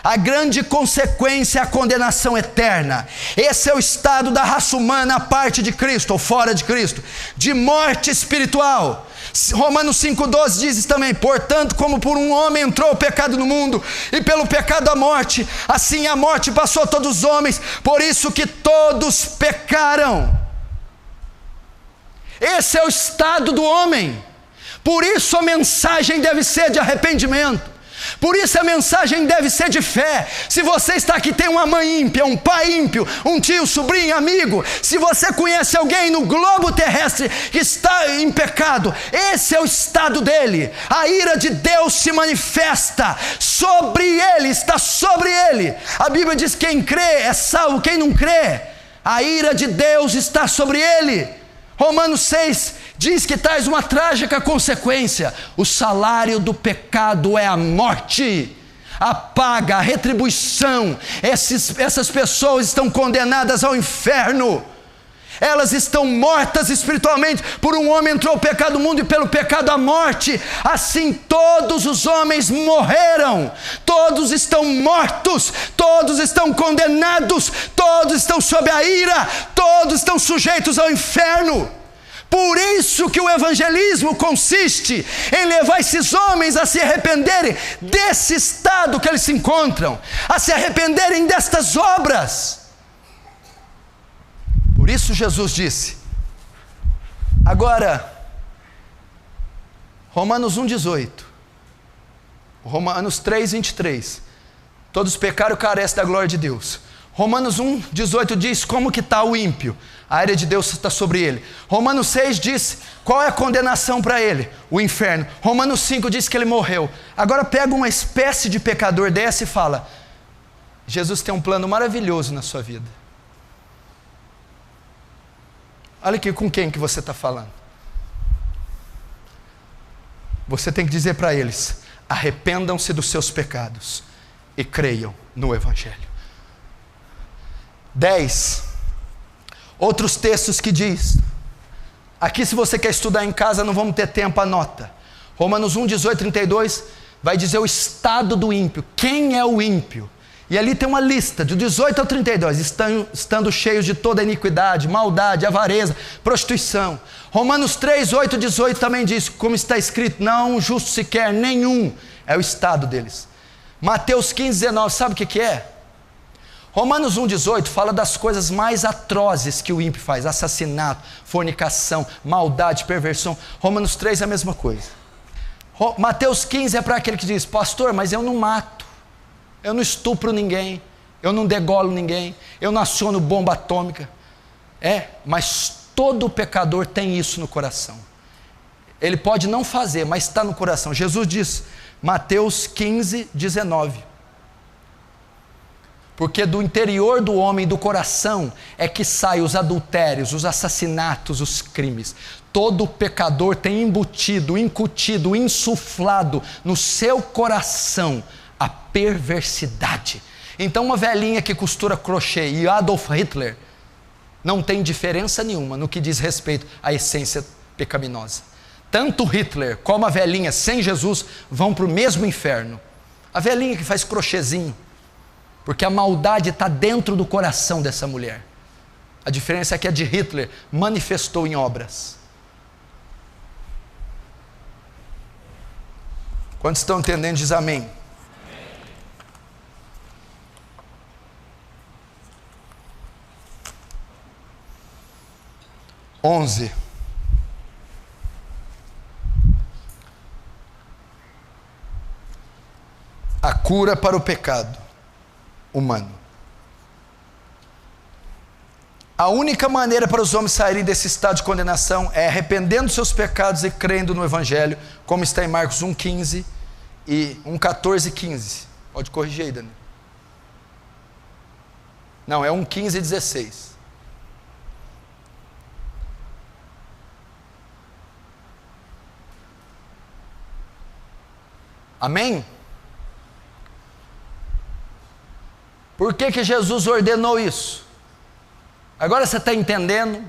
A grande consequência é a condenação eterna. Esse é o estado da raça humana à parte de Cristo, ou fora de Cristo, de morte espiritual. Romanos 5,12 diz também: portanto, como por um homem entrou o pecado no mundo, e pelo pecado a morte, assim a morte passou a todos os homens, por isso que todos pecaram. Esse é o estado do homem. Por isso a mensagem deve ser de arrependimento. Por isso a mensagem deve ser de fé. Se você está aqui, tem uma mãe ímpia, um pai ímpio, um tio, sobrinho, amigo, se você conhece alguém no globo terrestre que está em pecado, esse é o estado dele. A ira de Deus se manifesta sobre ele, está sobre ele. A Bíblia diz que quem crê é salvo, quem não crê, a ira de Deus está sobre ele. Romanos 6 diz que traz uma trágica consequência. O salário do pecado é a morte. A paga, a retribuição. Essas pessoas estão condenadas ao inferno. elas estão mortas espiritualmente. Por um homem entrou o pecado no mundo e pelo pecado a morte. Assim todos os homens morreram. Todos estão mortos, todos estão condenados, todos estão sob a ira, todos estão sujeitos ao inferno. Por isso que o evangelismo consiste em levar esses homens a se arrependerem desse estado que eles se encontram, a se arrependerem destas obras. Por isso Jesus disse. Agora, Romanos 1,18, Romanos 3,23, todos pecaram e carecem da glória de Deus. Romanos 1,18 diz como que está o ímpio. A ira de Deus está sobre ele. Romanos 6 diz qual é a condenação para ele? O inferno. Romanos 5 diz que ele morreu. Agora pega uma espécie de pecador dessa e fala: Jesus tem um plano maravilhoso na sua vida. Olha aqui com quem que você está falando. Você tem que dizer para eles: arrependam-se dos seus pecados e creiam no Evangelho. 10. Outros textos que diz. Aqui, se você quer estudar em casa, não vamos ter tempo, anota. Romanos 1, 18, 32 vai dizer o estado do ímpio. Quem é o ímpio? E ali tem uma lista, de 18 ao 32, estando cheios de toda iniquidade, maldade, avareza, prostituição. Romanos 3, 8, 18 também diz, como está escrito, não um justo sequer, nenhum. É o estado deles. Mateus 15, 19, sabe o que é? Romanos 1, 18 fala das coisas mais atrozes que o ímpio faz: assassinato, fornicação, maldade, perversão. Romanos 3 é a mesma coisa. Mateus 15 é para aquele que diz: pastor, mas eu não mato, eu não estupro ninguém, eu não degolo ninguém, eu não aciono bomba atômica. Mas todo pecador tem isso no coração. Ele pode não fazer, mas está no coração. Jesus diz, Mateus 15, 19, porque do interior do homem, do coração, é que saem os adultérios, os assassinatos, os crimes. Todo pecador tem embutido, incutido, insuflado no seu coração a perversidade. Então uma velhinha que costura crochê e Adolf Hitler não tem diferença nenhuma no que diz respeito à essência pecaminosa. Tanto Hitler como a velhinha sem Jesus vão para o mesmo inferno. A velhinha que faz crochêzinho, porque a maldade está dentro do coração dessa mulher. A diferença é que a de Hitler manifestou em obras. Quantos estão entendendo, diz amém. 11. A cura para o pecado humano. A única maneira para os homens saírem desse estado de condenação é arrependendo seus pecados e crendo no Evangelho, como está em Marcos 1,15 e 1,14 e 15. Pode corrigir aí, Daniel. Não, é 1,15 e 16. Amém? Por que Jesus ordenou isso? Agora você está entendendo?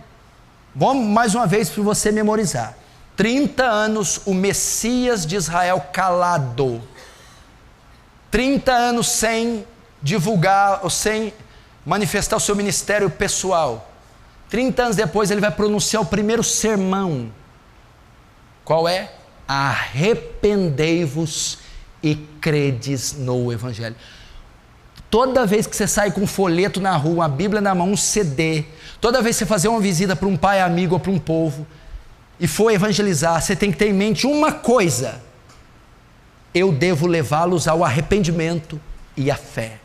Vamos mais uma vez para você memorizar. 30 anos o Messias de Israel calado. 30 anos sem divulgar ou sem manifestar o seu ministério pessoal. 30 anos depois ele vai pronunciar o primeiro sermão. Qual é? Arrependei-vos e credes no Evangelho. Toda vez que você sai com um folheto na rua, uma Bíblia na mão, um CD, toda vez que você fazer uma visita para um pai amigo ou para um povo e for evangelizar, você tem que ter em mente uma coisa: eu devo levá-los ao arrependimento e à fé.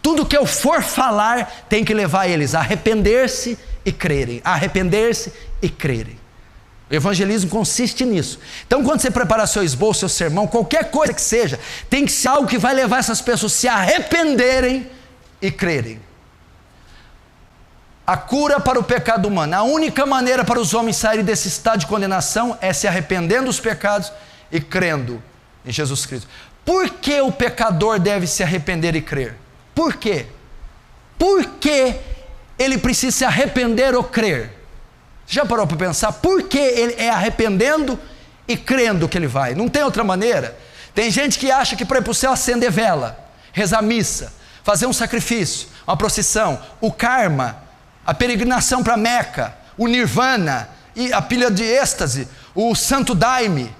Tudo que eu for falar tem que levar eles a arrepender-se e crerem, a arrepender-se e crerem. O evangelismo consiste nisso. Então, quando você preparar seu esboço, seu sermão, qualquer coisa que seja, tem que ser algo que vai levar essas pessoas a se arrependerem e crerem. A cura para o pecado humano. A única maneira para os homens saírem desse estado de condenação é se arrependendo dos pecados e crendo em Jesus Cristo. Por que o pecador deve se arrepender e crer? Por quê? Por que ele precisa se arrepender ou crer? Já parou para pensar por que ele é arrependendo e crendo que ele vai? Não tem outra maneira. Tem gente que acha que para ir para o céu acender vela, rezar missa, fazer um sacrifício, uma procissão, o karma, a peregrinação para Meca, o nirvana, e a pilha de êxtase, o santo daime,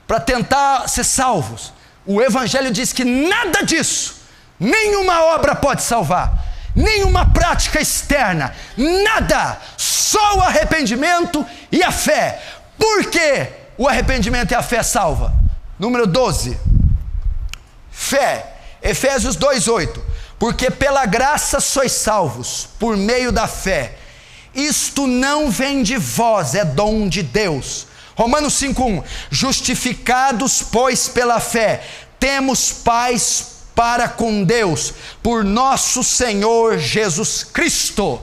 para tentar ser salvos. O evangelho diz que nada disso, nenhuma obra pode salvar, nenhuma prática externa, nada, só o arrependimento e a fé. Por que o arrependimento e a fé salva? Número 12, fé, Efésios 2:8, porque pela graça sois salvos, por meio da fé, isto não vem de vós, é dom de Deus. Romanos 5:1, justificados pois pela fé, temos paz para com Deus, por nosso Senhor Jesus Cristo.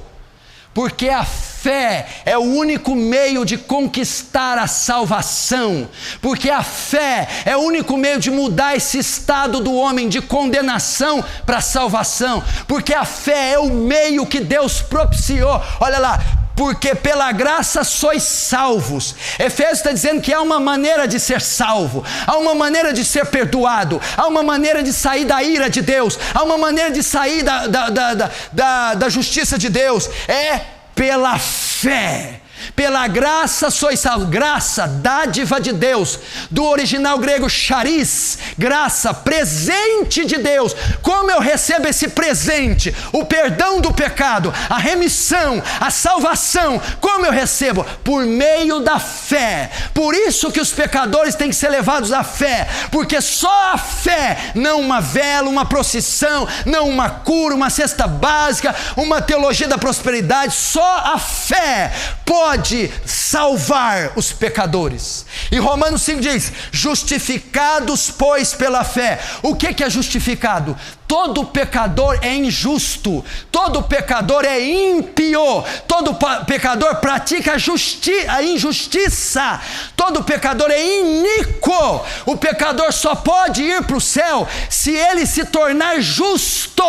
Porque a fé é o único meio de conquistar a salvação, porque a fé é o único meio de mudar esse estado do homem de condenação para a salvação, porque a fé é o meio que Deus propiciou. Olha lá, porque pela graça sois salvos. Efésios está dizendo que há uma maneira de ser salvo, há uma maneira de ser perdoado, há uma maneira de sair da ira de Deus, há uma maneira de sair da justiça de Deus, é pela fé. Pela graça sois salvos. Graça, dádiva de Deus, do original grego charis, graça, presente de Deus. Como eu recebo esse presente? O perdão do pecado, a remissão, a salvação. Como eu recebo? Por meio da fé. Por isso que os pecadores têm que ser levados à fé, porque só a fé, não uma vela, uma procissão, não uma cura, uma cesta básica, uma teologia da prosperidade, só a fé pode salvar os pecadores. E Romanos 5 diz, justificados pois pela fé. O que é justificado? Todo pecador é injusto, todo pecador é ímpio, todo pecador pratica a injustiça, todo pecador é iníquo. O pecador só pode ir para o céu se ele se tornar justo.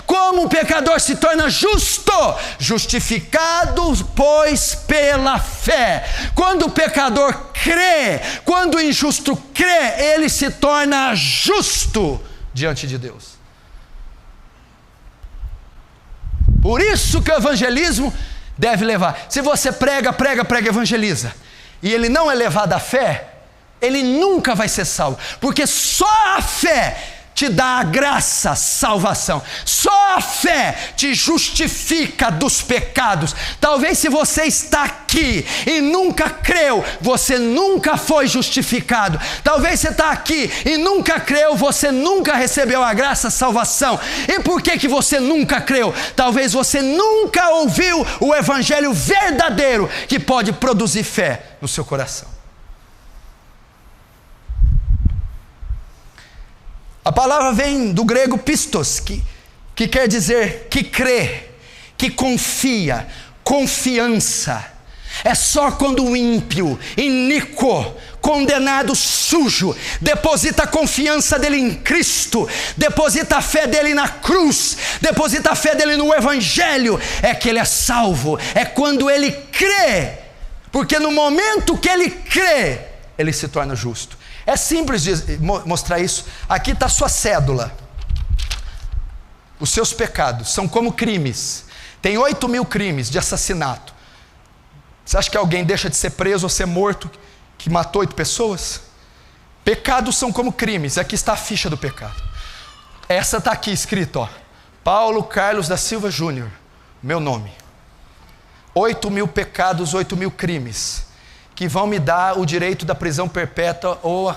Como o pecador se torna justo? Justificado, pois, pela fé. Quando o pecador crê, quando o injusto crê, ele se torna justo diante de Deus. Por isso que o evangelismo deve levar. Se você prega, evangeliza, e ele não é levado à fé, ele nunca vai ser salvo, porque só a fé te dá a graça, salvação. Só a fé te justifica dos pecados. Talvez se você está aqui e nunca creu, você nunca foi justificado. Talvez você está aqui e nunca creu, você nunca recebeu a graça, a salvação. E por que você nunca creu? Talvez você nunca ouviu o evangelho verdadeiro que pode produzir fé no seu coração. A palavra vem do grego pistos, que quer dizer que crê, que confia, confiança. É só quando o ímpio, iníquo, condenado, sujo, deposita a confiança dele em Cristo, deposita a fé dele na cruz, deposita a fé dele no evangelho, é que ele é salvo. É quando ele crê, porque no momento que ele crê, ele se torna justo. É simples de mostrar isso. Aqui está a sua cédula. Os seus pecados são como crimes. Tem 8.000 crimes de assassinato. Você acha que alguém deixa de ser preso ou ser morto que matou 8 pessoas? Pecados são como crimes. Aqui está a ficha do pecado. Essa está aqui escrito, ó. Paulo Carlos da Silva Júnior, meu nome. 8.000 pecados, 8.000 crimes, que vão me dar o direito da prisão perpétua ou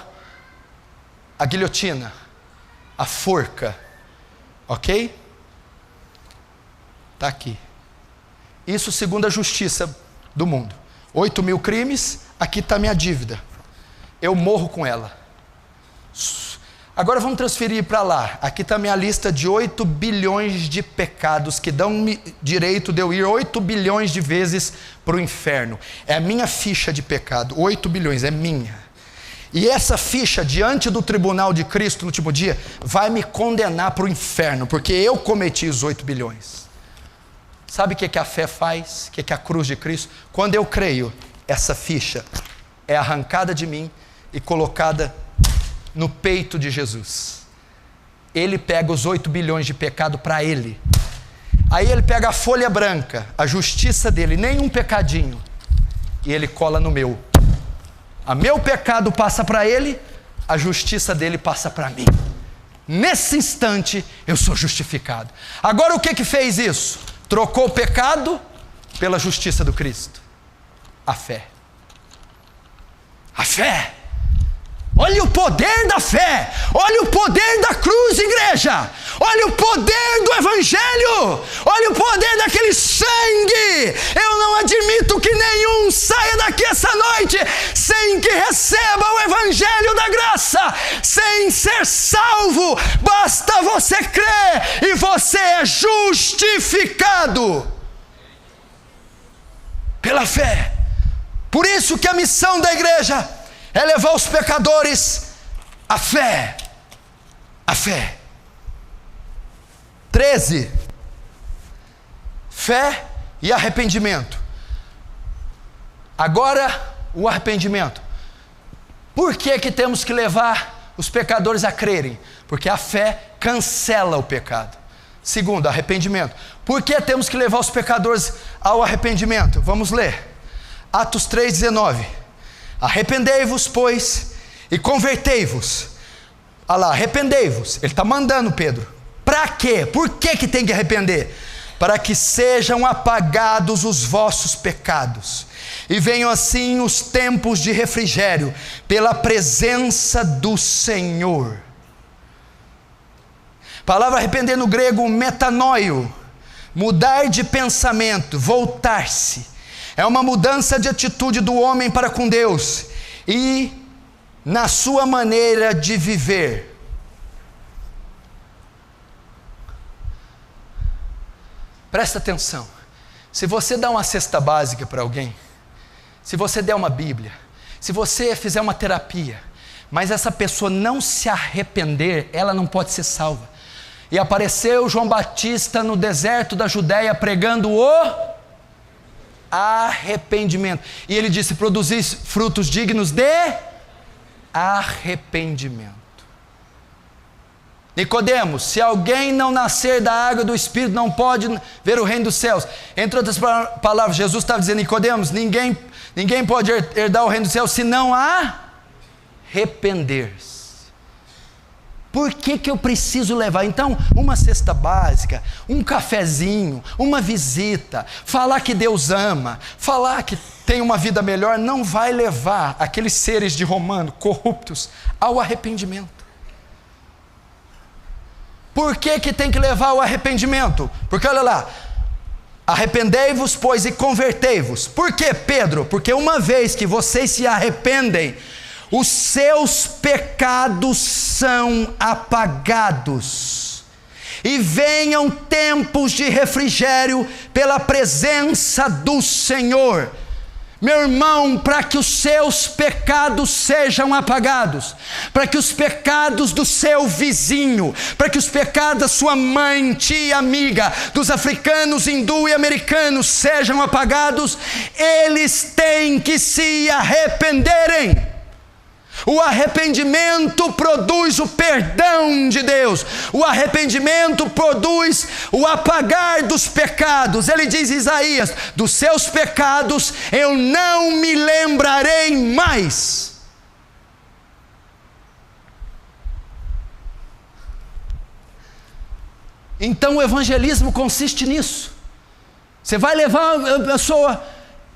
a guilhotina, a forca, ok? Está aqui. Isso segundo a justiça do mundo. 8.000 crimes, aqui está minha dívida. Eu morro com ela. Agora vamos transferir para lá. Aqui está minha lista de 8 bilhões de pecados que dão direito de eu ir 8 bilhões de vezes para o inferno. É a minha ficha de pecado. 8 bilhões, é minha. E essa ficha, diante do tribunal de Cristo no último dia, vai me condenar para o inferno, porque eu cometi os 8 bilhões. Sabe o que a fé faz? O que a cruz de Cristo? Quando eu creio, essa ficha é arrancada de mim e colocada no peito de Jesus. Ele pega os 8 bilhões de pecado para ele. Aí ele pega a folha branca, a justiça dele, nenhum pecadinho, e ele cola no meu. O meu pecado passa para ele, a justiça dele passa para mim. Nesse instante eu sou justificado. Agora o que fez isso? Trocou o pecado pela justiça do Cristo. A fé. A fé. Olha o poder da fé. Olha o poder da cruz, igreja. Olha o poder do evangelho. Olha o poder daquele sangue. Eu não admito que nenhum saia daqui essa noite sem que receba o evangelho da graça, sem ser salvo. Basta você crer e você é justificado pela fé. Por isso que a missão da igreja é levar os pecadores à fé. A fé. 13. Fé e arrependimento. Agora, o arrependimento. Por que temos que levar os pecadores a crerem? Porque a fé cancela o pecado. Segundo, arrependimento. Por que temos que levar os pecadores ao arrependimento? Vamos ler. Atos 3,19. Arrependei-vos, pois, e convertei-vos. Olha lá, arrependei-vos. Ele está mandando, Pedro. Para quê? Por que tem que arrepender? Para que sejam apagados os vossos pecados, e venham assim os tempos de refrigério, pela presença do Senhor. Palavra arrepender no grego, metanoio. Mudar de pensamento, voltar-se. É uma mudança de atitude do homem para com Deus e na sua maneira de viver. Presta atenção. Se você dá uma cesta básica para alguém, se você der uma Bíblia, se você fizer uma terapia, mas essa pessoa não se arrepender, ela não pode ser salva. E apareceu João Batista no deserto da Judéia pregando o arrependimento. E ele disse: produzis frutos dignos de arrependimento. Nicodemos, se alguém não nascer da água e do Espírito, não pode ver o reino dos céus. Entre outras palavras, Jesus estava dizendo: Nicodemos, ninguém pode herdar o reino dos céus se não arrepender-se. Por que eu preciso levar? Então, uma cesta básica, um cafezinho, uma visita, falar que Deus ama, falar que tem uma vida melhor, não vai levar aqueles seres de romano, corruptos, ao arrependimento. Por que tem que levar ao arrependimento? Porque olha lá, arrependei-vos, pois, e convertei-vos. Por que, Pedro? Porque uma vez que vocês se arrependem, os seus pecados são apagados, e venham tempos de refrigério pela presença do Senhor. Meu irmão, para que os seus pecados sejam apagados, para que os pecados do seu vizinho, para que os pecados da sua mãe, tia, amiga, dos africanos, hindu e americanos sejam apagados, eles têm que se arrependerem. O arrependimento produz o perdão de Deus. O arrependimento produz o apagar dos pecados. Ele diz, Isaías: dos seus pecados eu não me lembrarei mais. Então o evangelismo consiste nisso. Você vai levar a pessoa.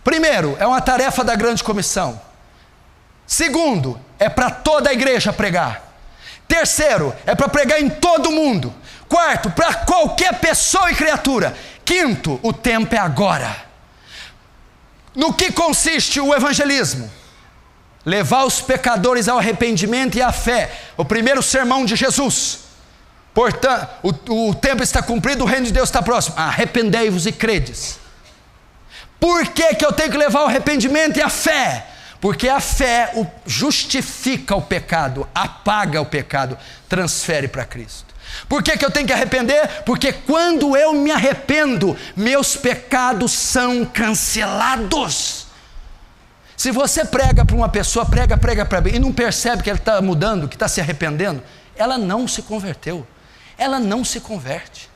Primeiro, é uma tarefa da grande comissão. Segundo, é para toda a igreja pregar. Terceiro, é para pregar em todo mundo. Quarto, para qualquer pessoa e criatura. Quinto, o tempo é agora. No que consiste o evangelismo? Levar os pecadores ao arrependimento e à fé. O primeiro sermão de Jesus. Portanto, o tempo está cumprido, o reino de Deus está próximo. Arrependei-vos e credes. Por que eu tenho que levar o arrependimento e a fé? Porque a fé justifica o pecado, apaga o pecado, transfere para Cristo. Por que eu tenho que arrepender? Porque quando eu me arrependo, meus pecados são cancelados. Se você prega para uma pessoa, prega e não percebe que ela está mudando, que está se arrependendo, ela não se converteu, ela não se converte.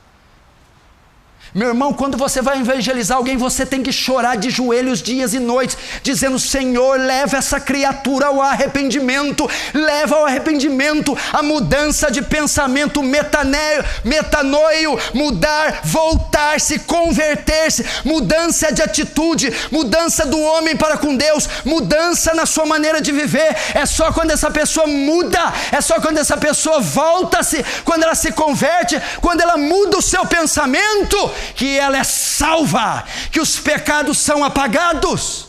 Meu irmão, quando você vai evangelizar alguém, você tem que chorar de joelhos dias e noites, dizendo: Senhor, leva essa criatura ao arrependimento, leva ao arrependimento, a mudança de pensamento, metanoio, mudar, voltar-se, converter-se, mudança de atitude, mudança do homem para com Deus, mudança na sua maneira de viver. É só quando essa pessoa muda, é só quando essa pessoa volta-se, quando ela se converte, quando ela muda o seu pensamento, que ela é salva, que os pecados são apagados.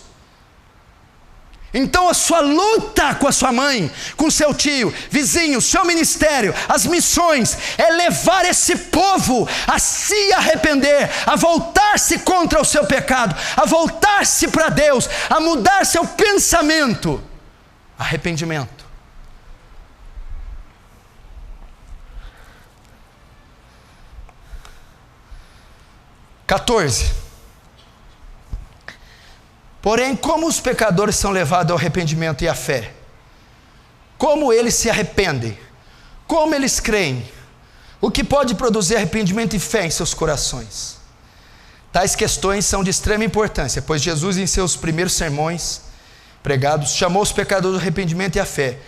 Então a sua luta com a sua mãe, com seu tio, vizinho, seu ministério, as missões, é levar esse povo a se arrepender, a voltar-se contra o seu pecado, a voltar-se para Deus, a mudar seu pensamento. Arrependimento. 14. Porém, como os pecadores são levados ao arrependimento e à fé? Como eles se arrependem? Como eles creem? O que pode produzir arrependimento e fé em seus corações? Tais questões são de extrema importância, pois Jesus, em seus primeiros sermões pregados, chamou os pecadores ao arrependimento e à fé,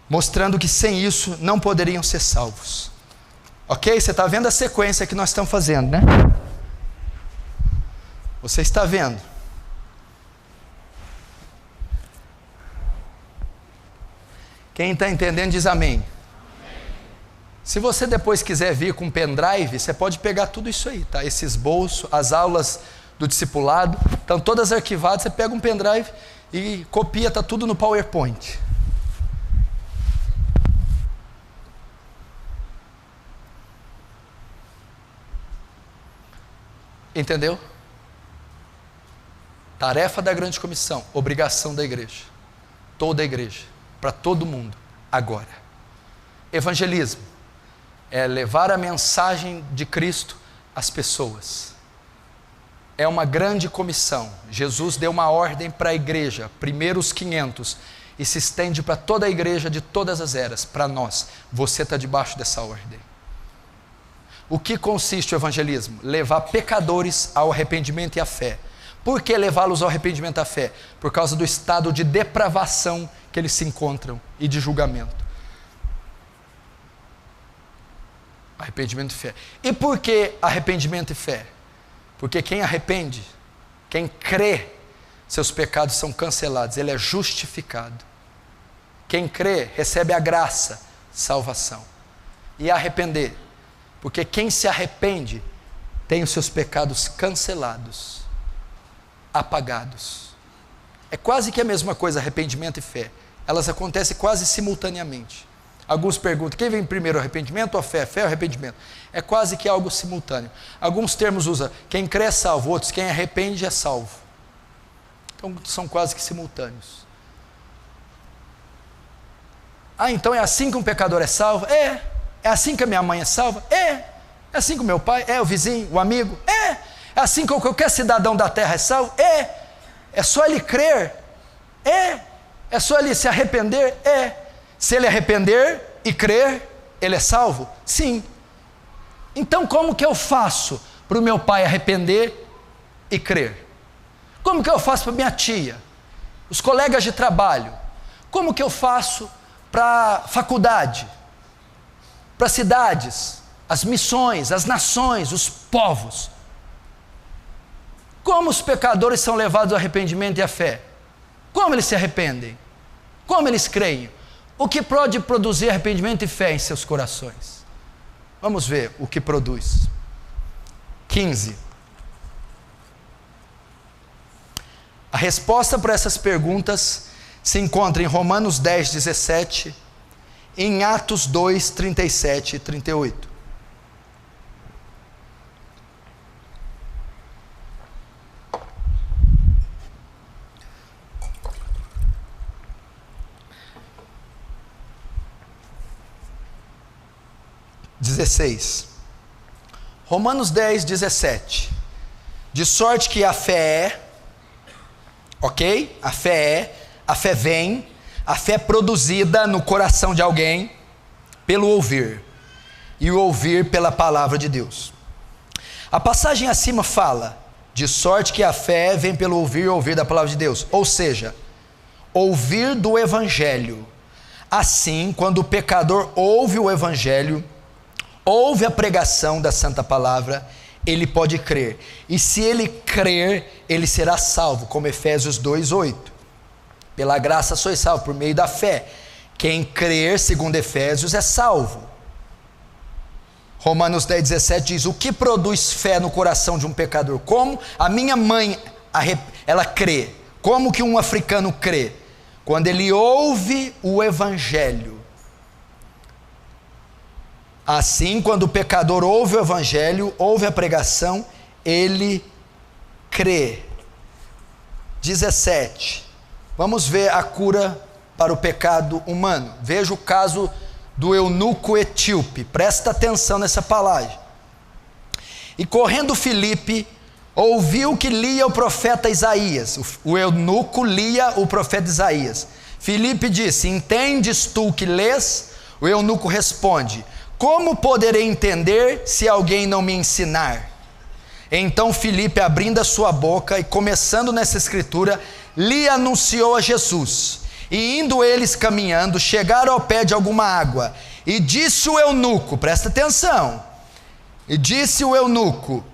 mostrando que sem isso não poderiam ser salvos. Ok? Você está vendo a sequência que nós estamos fazendo, né? Você está vendo? Quem está entendendo diz amém. Se você depois quiser vir com pendrive, você pode pegar tudo isso aí, tá? Esse esboço, as aulas do discipulado, estão todas arquivadas. Você pega um pendrive e copia, está tudo no PowerPoint. Entendeu? Tarefa da grande comissão, obrigação da igreja, toda a igreja, para todo mundo, agora. Evangelismo é levar a mensagem de Cristo às pessoas. É uma grande comissão. Jesus deu uma ordem para a igreja, primeiro os 500, e se estende para toda a igreja de todas as eras, para nós. Você está debaixo dessa ordem. O que consiste o evangelismo? Levar pecadores ao arrependimento e à fé. Por que levá-los ao arrependimento e à fé? Por causa do estado de depravação que eles se encontram e de julgamento. Arrependimento e fé. E por que arrependimento e fé? Porque quem arrepende, quem crê, seus pecados são cancelados, ele é justificado. Quem crê, recebe a graça, salvação. E arrepender, porque quem se arrepende, tem os seus pecados cancelados, apagados. É quase que a mesma coisa, arrependimento e fé. Elas acontecem quase simultaneamente. Alguns perguntam, quem vem primeiro, arrependimento ou a fé? Fé ou arrependimento? É quase que algo simultâneo. Alguns termos usam, quem crê é salvo, outros, quem arrepende é salvo. Então são quase que simultâneos. Ah, então é assim que um pecador é salvo? É. É assim que a minha mãe é salva? É. É assim que o meu pai? É. O vizinho, o amigo? É. É assim que qualquer cidadão da terra é salvo? É. É só ele crer? É. É só ele se arrepender? É. Se ele arrepender e crer, ele é salvo? Sim. Então como que eu faço para o meu pai arrepender e crer? Como que eu faço para minha tia? Os colegas de trabalho? Como que eu faço para a faculdade? Para as cidades? As missões, as nações, os povos? Como os pecadores são levados ao arrependimento e à fé? Como eles se arrependem? Como eles creem? O que pode produzir arrependimento e fé em seus corações? Vamos ver o que produz. 15. A resposta para essas perguntas se encontra em Romanos 10, 17, e em Atos 2, 37 e 38. 16. Romanos 10, 17. De sorte que a fé é, ok? A fé vem, a fé é produzida no coração de alguém pelo ouvir, e o ouvir pela palavra de Deus. A passagem acima fala, de sorte que a fé vem pelo ouvir e ouvir da palavra de Deus, ou seja, ouvir do evangelho. Assim, quando o pecador ouve o evangelho, ouve a pregação da santa palavra, ele pode crer, e se ele crer, ele será salvo, como Efésios 2:8. Pela graça sois salvos por meio da fé. Quem crer, segundo Efésios, é salvo. Romanos 10:17 diz: o que produz fé no coração de um pecador? Como a minha mãe, ela crê. Como que um africano crê? Quando ele ouve o evangelho. Assim, quando o pecador ouve o evangelho, ouve a pregação, ele crê. 17. Vamos ver a cura para o pecado humano. Veja o caso do eunuco etíope. Presta atenção nessa palavra. E correndo Filipe, ouviu que lia o profeta Isaías. O eunuco lia o profeta Isaías. Filipe disse: entendes tu o que lês? O eunuco responde: como poderei entender se alguém não me ensinar? Então Filipe, abrindo a sua boca e começando nessa escritura, lhe anunciou a Jesus. E indo eles caminhando, chegaram ao pé de alguma água. E disse o eunuco, presta atenção, e disse o eunuco: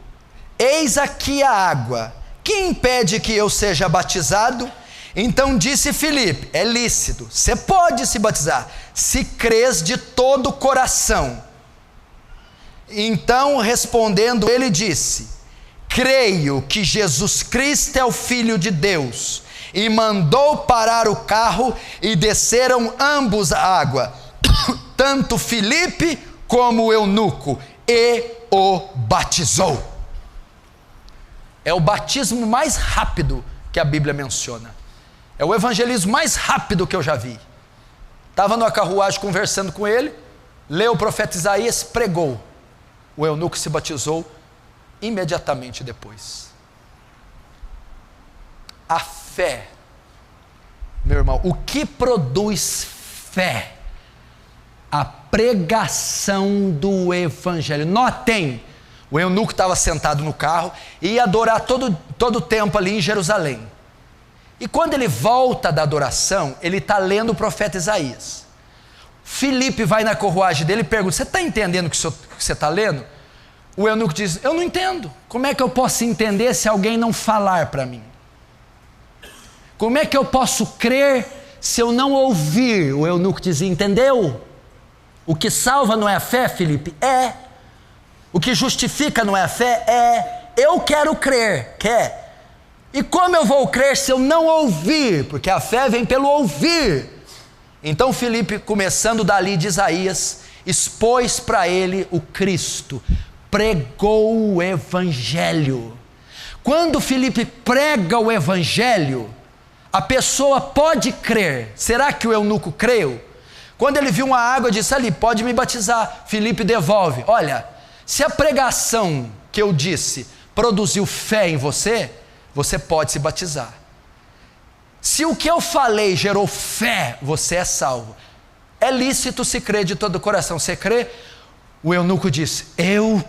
eis aqui a água, quem impede que eu seja batizado? Então disse Filipe: é lícito, você pode se batizar, se crês de todo o coração. Então respondendo ele disse: creio que Jesus Cristo é o Filho de Deus. E mandou parar o carro e desceram ambos a água, tanto Filipe como o eunuco, e o batizou. É o batismo mais rápido que a Bíblia menciona. É o evangelismo mais rápido que eu já vi. Estava numa carruagem conversando com ele, leu o profeta Isaías, pregou. O eunuco se batizou imediatamente depois. A fé, meu irmão, o que produz fé? A pregação do evangelho. Notem, o eunuco estava sentado no carro e ia adorar todo o tempo ali em Jerusalém. E quando ele volta da adoração, ele está lendo o profeta Isaías. Filipe vai na carruagem dele e pergunta: você está entendendo o que você está lendo? O eunuco diz: eu não entendo. Como é que eu posso entender se alguém não falar para mim? Como é que eu posso crer se eu não ouvir? O eunuco dizia: entendeu? O que salva não é a fé, Filipe? É. O que justifica não é a fé? É. Eu quero crer. Quer? E como eu vou crer se eu não ouvir? Porque a fé vem pelo ouvir. Então Filipe, começando dali de Isaías, expôs para ele o Cristo, pregou o evangelho. Quando Filipe prega o evangelho, a pessoa pode crer. Será que o eunuco creu? Quando ele viu uma água, disse: ali, pode me batizar. Filipe devolve: olha, se a pregação que eu disse produziu fé em você, você pode se batizar. Se o que eu falei gerou fé, você é salvo. É lícito se crer de todo o coração. Você crê? O eunuco disse: eu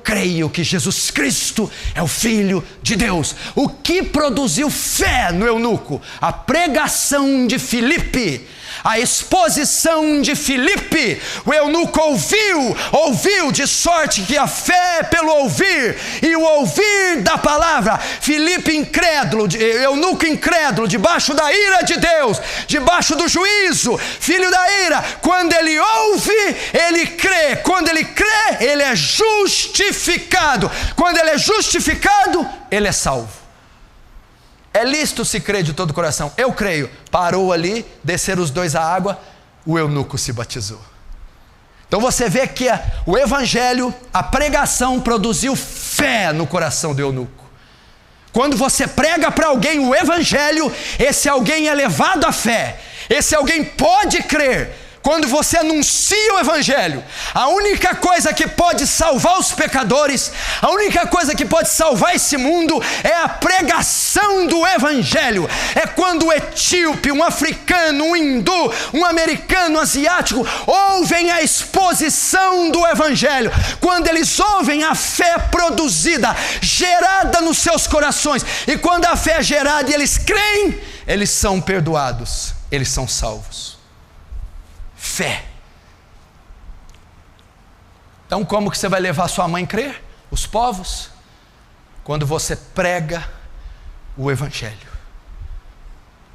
creio que Jesus Cristo é o Filho de Deus. O que produziu fé no eunuco? A pregação de Filipe, a exposição de Filipe. O eunuco ouviu, de sorte que a fé é pelo ouvir, e o ouvir da palavra. Filipe incrédulo, eunuco incrédulo, debaixo da ira de Deus, debaixo do juízo, filho da ira. Quando ele ouve, ele crê. Quando ele crê, ele é justificado. Quando ele é justificado, ele é salvo. É lícito se crer de todo o coração. Eu creio. Parou ali, desceram os dois à água, o eunuco se batizou. Então você vê que o evangelho, a pregação produziu fé no coração do eunuco. Quando você prega para alguém o evangelho, esse alguém é levado à fé. Esse alguém pode crer. quando você anuncia o Evangelho, a única coisa que pode salvar os pecadores, a única coisa que pode salvar esse mundo é a pregação do Evangelho. É quando o etíope, um africano, um hindu, um americano, um asiático ouvem a exposição do Evangelho, quando eles ouvem a fé produzida, gerada nos seus corações, e quando a fé é gerada e eles creem, eles são perdoados, eles são salvos. Fé. Então como que você vai levar sua mãe a crer? Os povos? Quando você prega o Evangelho.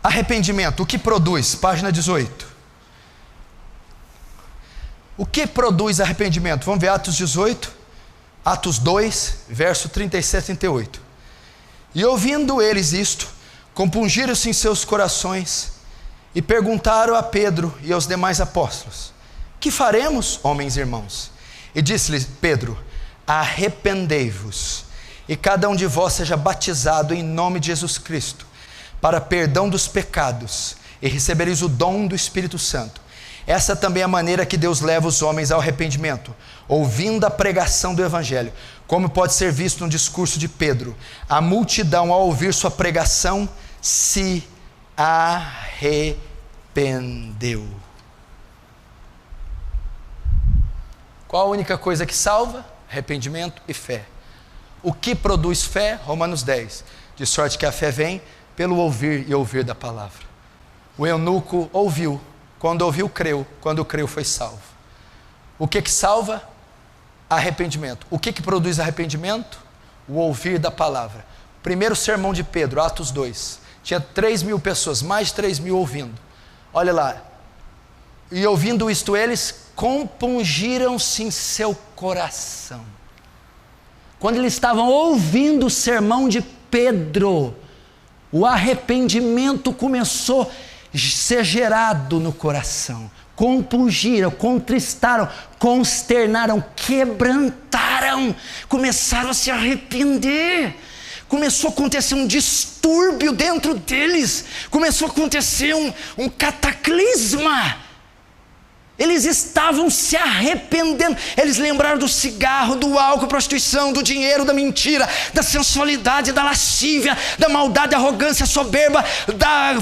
Arrependimento, o que produz? Página 18. O que produz arrependimento? Vamos ver Atos 18, Atos 2, verso 37 e 38. E ouvindo eles isto, compungiram-se em seus corações e perguntaram a Pedro e aos demais apóstolos: que faremos, homens e irmãos? E disse-lhes Pedro: arrependei-vos, e cada um de vós seja batizado em nome de Jesus Cristo, para perdão dos pecados, e recebereis o dom do Espírito Santo. Essa também é a maneira que Deus leva os homens ao arrependimento, ouvindo a pregação do Evangelho. Como pode ser visto no discurso de Pedro, a multidão, ao ouvir sua pregação, se arrependeu. Qual a única coisa que salva? Arrependimento e fé. O que produz fé? Romanos 10. De sorte que a fé vem pelo ouvir e ouvir da palavra. O eunuco ouviu. Quando ouviu, creu. Quando creu, foi salvo. O que salva? Arrependimento. O que produz arrependimento? O ouvir da palavra. Primeiro sermão de Pedro, Atos 2. Tinha 3.000 pessoas, mais de 3.000 ouvindo. Olha lá. E ouvindo isto, eles compungiram-se em seu coração. Quando eles estavam ouvindo o sermão de Pedro, o arrependimento começou a ser gerado no coração. Compungiram, contristaram, consternaram, quebrantaram, começaram a se arrepender. Começou a acontecer um distúrbio dentro deles, começou a acontecer um cataclisma. Eles estavam se arrependendo. Eles lembraram do cigarro, do álcool, prostituição, do dinheiro, da mentira, da sensualidade, da lascívia, da maldade, da arrogância, soberba, da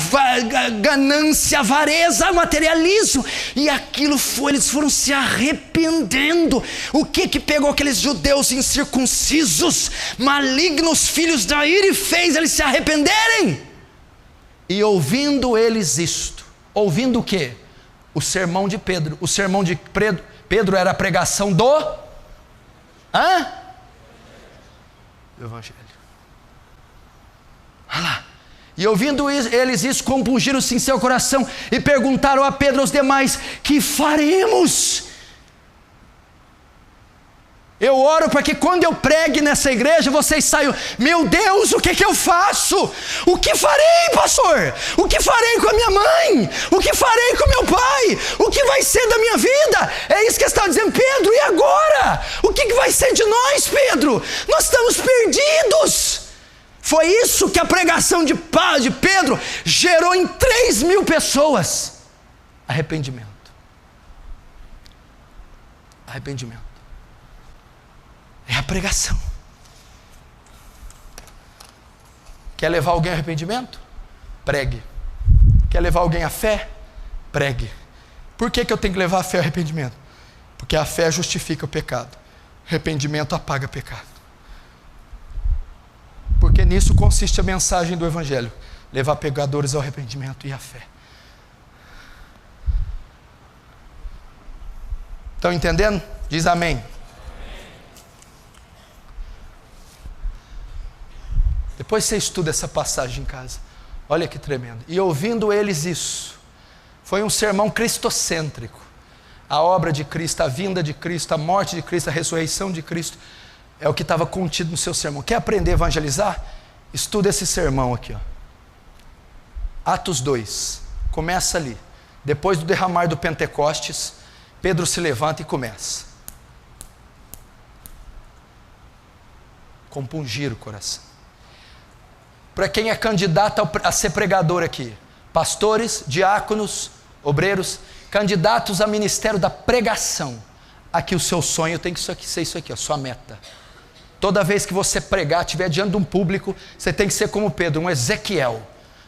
ganância, avareza, materialismo. E aquilo foi, eles foram se arrependendo. O que pegou aqueles judeus incircuncisos, malignos, filhos da ira, e fez eles se arrependerem? E ouvindo eles isto, ouvindo o quê? O sermão de Pedro. O sermão de Pedro era a pregação do Evangelho. Olha lá. E ouvindo eles isso, compungiram-se em seu coração e perguntaram a Pedro e aos demais: que faremos? Eu oro para que quando eu pregue nessa igreja, vocês saiam: meu Deus, o que eu faço? O que farei, pastor? O que farei com a minha mãe? O que farei com meu pai? O que vai ser da minha vida? É isso que está dizendo Pedro. E agora? O que vai ser de nós, Pedro? Nós estamos perdidos. Foi isso que a pregação de Pedro gerou em 3.000 pessoas. Arrependimento. Arrependimento. É a pregação. Quer levar alguém ao arrependimento? Pregue. Quer levar alguém à fé? Pregue. Por que eu tenho que levar a fé ao arrependimento? Porque a fé justifica o pecado. Arrependimento apaga pecado. Porque nisso consiste a mensagem do Evangelho: levar pecadores ao arrependimento e à fé. Estão entendendo? Diz amém. Depois você estuda essa passagem em casa. Olha que tremendo. E ouvindo eles isso, foi um sermão cristocêntrico. A obra de Cristo, a vinda de Cristo, a morte de Cristo, a ressurreição de Cristo, é o que estava contido no seu sermão. Quer aprender a evangelizar? Estuda esse sermão aqui, ó. Atos 2, começa ali. Depois do derramar do Pentecostes, Pedro se levanta e começa. Compungir o coração. Para quem é candidato a ser pregador aqui: pastores, diáconos, obreiros, candidatos a ministério da pregação, aqui o seu sonho tem que ser isso aqui, a sua meta. Toda vez que você pregar, estiver diante de um público, você tem que ser como Pedro, um Ezequiel,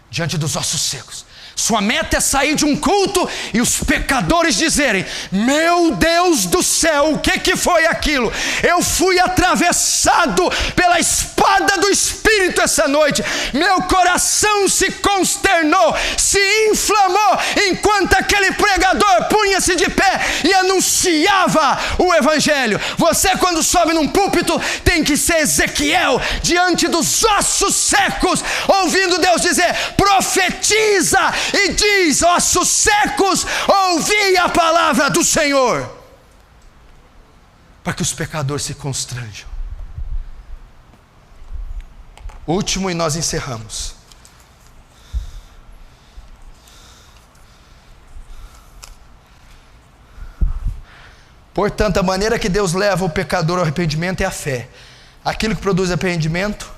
diante dos ossos secos. Sua meta é sair de um culto e os pecadores dizerem: meu Deus do céu, o que foi aquilo? Eu fui atravessado pela espada do Espírito essa noite. Meu coração se consternou, se inflamou, enquanto aquele pregador punha-se de pé e anunciava o Evangelho. Você, quando sobe num púlpito, tem que ser Ezequiel, diante dos ossos secos, ouvindo Deus dizer: profetiza e diz, ossos secos, ouvi a palavra do Senhor, para que os pecadores se constranjam. Último, e nós encerramos. Portanto, a maneira que Deus leva o pecador ao arrependimento é a fé. Aquilo que produz arrependimento.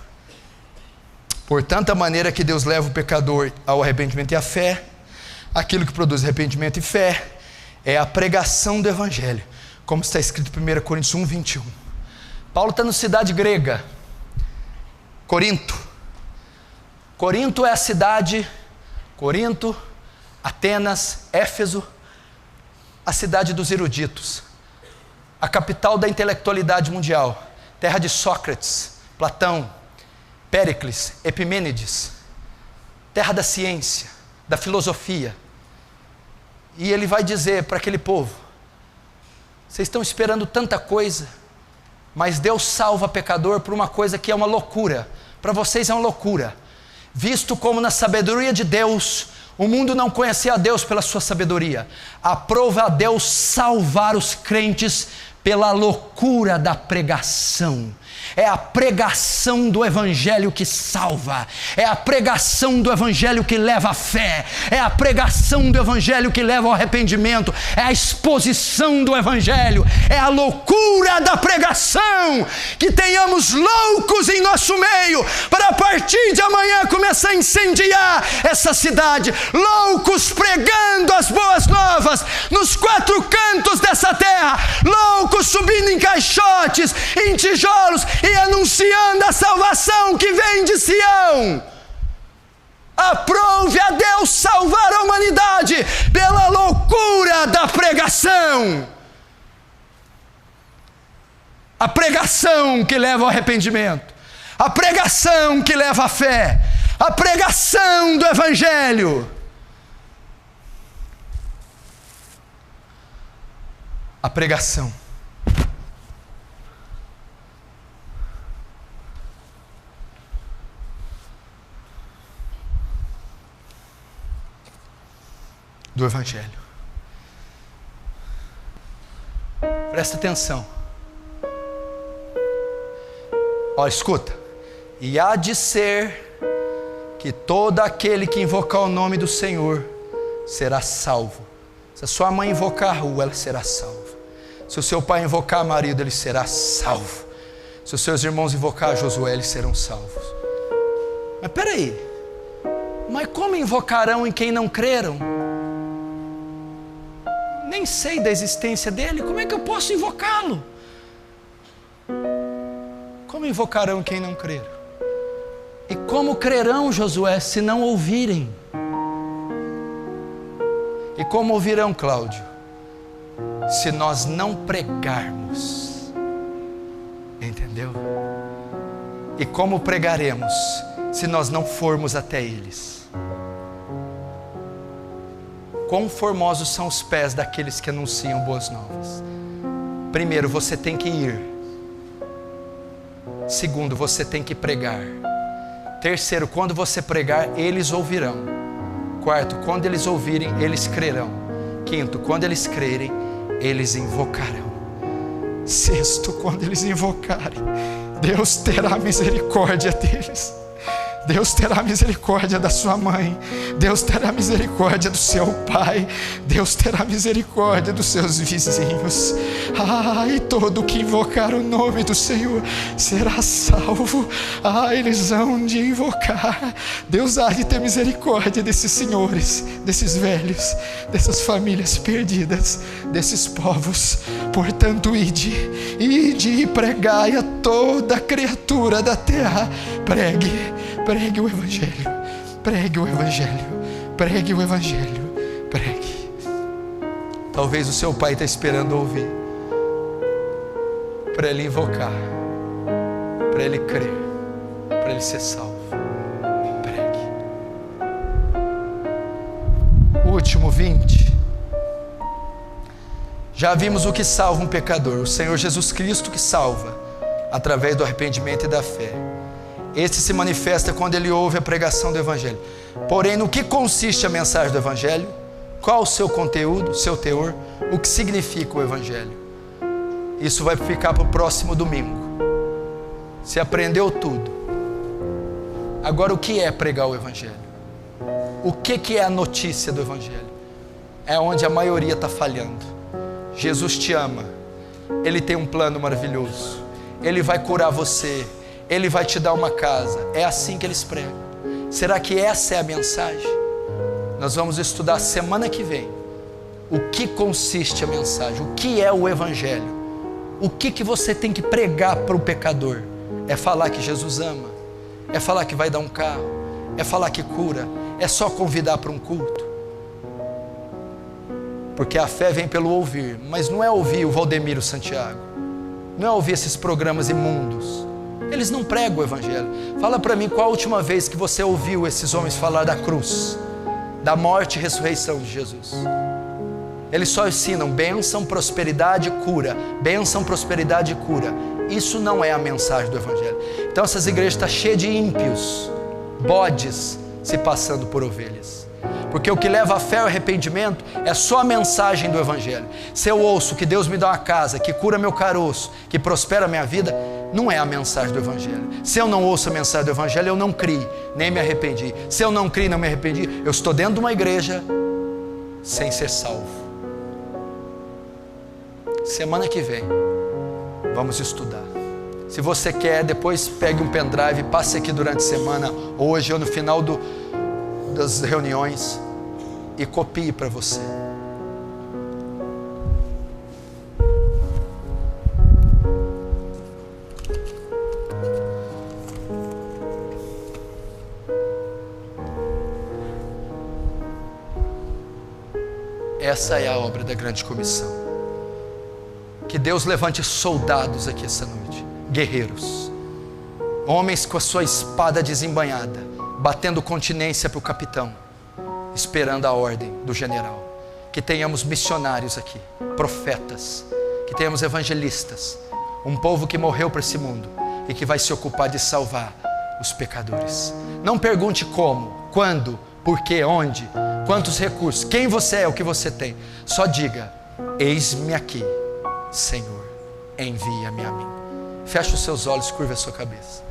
Portanto, a maneira que Deus leva o pecador ao arrependimento e a fé, aquilo que produz arrependimento e fé, é a pregação do Evangelho, como está escrito em 1 Coríntios 1, 21. Paulo está na cidade grega, Corinto. Corinto é a cidade, Corinto, Atenas, Éfeso, a cidade dos eruditos, a capital da intelectualidade mundial, terra de Sócrates, Platão, Péricles, Epimênides, terra da ciência, da filosofia. E ele vai dizer para aquele povo: vocês estão esperando tanta coisa, mas Deus salva pecador por uma coisa que é uma loucura. Para vocês é uma loucura, visto como na sabedoria de Deus, o mundo não conhecia a Deus pela sua sabedoria. Aprova a Deus salvar os crentes pela loucura da pregação. É a pregação do Evangelho que salva, é a pregação do Evangelho que leva à fé, é a pregação do Evangelho que leva ao arrependimento, é a exposição do Evangelho, é a loucura da pregação. Que tenhamos loucos em nosso meio, para a partir de amanhã começar a incendiar essa cidade, loucos pregando as boas novas nos 4 cantos dessa terra, loucos subindo em caixotes, em tijolos, e anunciando a salvação que vem de Sião. Aprove a Deus salvar a humanidade pela loucura da pregação. A pregação que leva ao arrependimento, a pregação que leva à fé, a pregação do Evangelho. A pregação. Do Evangelho. Presta atenção. Olha, escuta. E há de ser que todo aquele que invocar o nome do Senhor será salvo. Se a sua mãe invocar a rua, ela será salva. Se o seu pai invocar a marido, ele será salvo. Se os seus irmãos invocar a Josué, eles serão salvos. Mas peraí, mas como invocarão em quem não creram? Nem sei da existência dele, como é que eu posso invocá-lo? Como invocarão quem não crer? E como crerão, Josué, se não ouvirem? E como ouvirão, Cláudio, se nós não pregarmos? Entendeu? E como pregaremos se nós não formos até eles? Quão formosos são os pés daqueles que anunciam boas novas. Primeiro, você tem que ir. Segundo, você tem que pregar. Terceiro, quando você pregar, eles ouvirão. Quarto, quando eles ouvirem, eles crerão. Quinto, quando eles crerem, eles invocarão. Sexto, quando eles invocarem, Deus terá misericórdia deles. Deus terá misericórdia da sua mãe, Deus terá misericórdia do seu pai, Deus terá misericórdia dos seus vizinhos. E todo que invocar o nome do Senhor será salvo. Eles hão de invocar. Deus há de ter misericórdia desses senhores, desses velhos, dessas famílias perdidas, desses povos. Portanto, ide e pregai a toda criatura da terra. Pregue o Evangelho, pregue o Evangelho, pregue o Evangelho, pregue. Talvez o seu pai está esperando ouvir, para ele invocar, para ele crer, para ele ser salvo. Pregue. O último 20. Já vimos o que salva um pecador, o Senhor Jesus Cristo que salva, através do arrependimento e da fé. Este se manifesta quando ele ouve a pregação do Evangelho. Porém, no que consiste a mensagem do Evangelho? Qual o seu conteúdo, o seu teor? O que significa o Evangelho? Isso vai ficar para o próximo domingo. Você aprendeu tudo. Agora, o que é pregar o Evangelho? O que é a notícia do Evangelho? É onde a maioria está falhando. Jesus te ama. Ele tem um plano maravilhoso. Ele vai curar você. Ele vai te dar uma casa. É assim que eles pregam. Será que essa é a mensagem? Nós vamos estudar semana que vem o que consiste a mensagem, o que é o Evangelho, o que você tem que pregar para o pecador. É falar que Jesus ama, é falar que vai dar um carro, é falar que cura, é só convidar para um culto. Porque a fé vem pelo ouvir, mas não é ouvir o Valdemiro Santiago, não é ouvir esses programas imundos. Eles não pregam o Evangelho. Fala para mim qual a última vez que você ouviu esses homens falar da cruz, da morte e ressurreição de Jesus. Eles só ensinam bênção, prosperidade e cura. Bênção, prosperidade e cura. Isso não é a mensagem do Evangelho. Então essas igrejas estão cheias de ímpios, bodes se passando por ovelhas. Porque o que leva a fé ao arrependimento é só a mensagem do Evangelho. Se eu ouço que Deus me dá uma casa, que cura meu caroço, que prospera a minha vida, não é a mensagem do Evangelho. Se eu não ouço a mensagem do Evangelho, eu não criei, nem me arrependi. Se eu não criei, não me arrependi, eu estou dentro de uma igreja sem ser salvo. Semana que vem vamos estudar. Se você quer, depois pegue um pendrive, passe aqui durante a semana, hoje ou no final das reuniões, e copie para você. Essa é a obra da grande comissão. Que Deus levante soldados aqui essa noite, guerreiros, homens com a sua espada desembainhada, batendo continência para o capitão, esperando a ordem do general. Que tenhamos missionários aqui, profetas, que tenhamos evangelistas, um povo que morreu para esse mundo e que vai se ocupar de salvar os pecadores. Não pergunte como, quando, por quê, onde, quantos recursos, quem você é, o que você tem. Só diga: eis-me aqui, Senhor, envia-me a mim. Feche os seus olhos, curva a sua cabeça.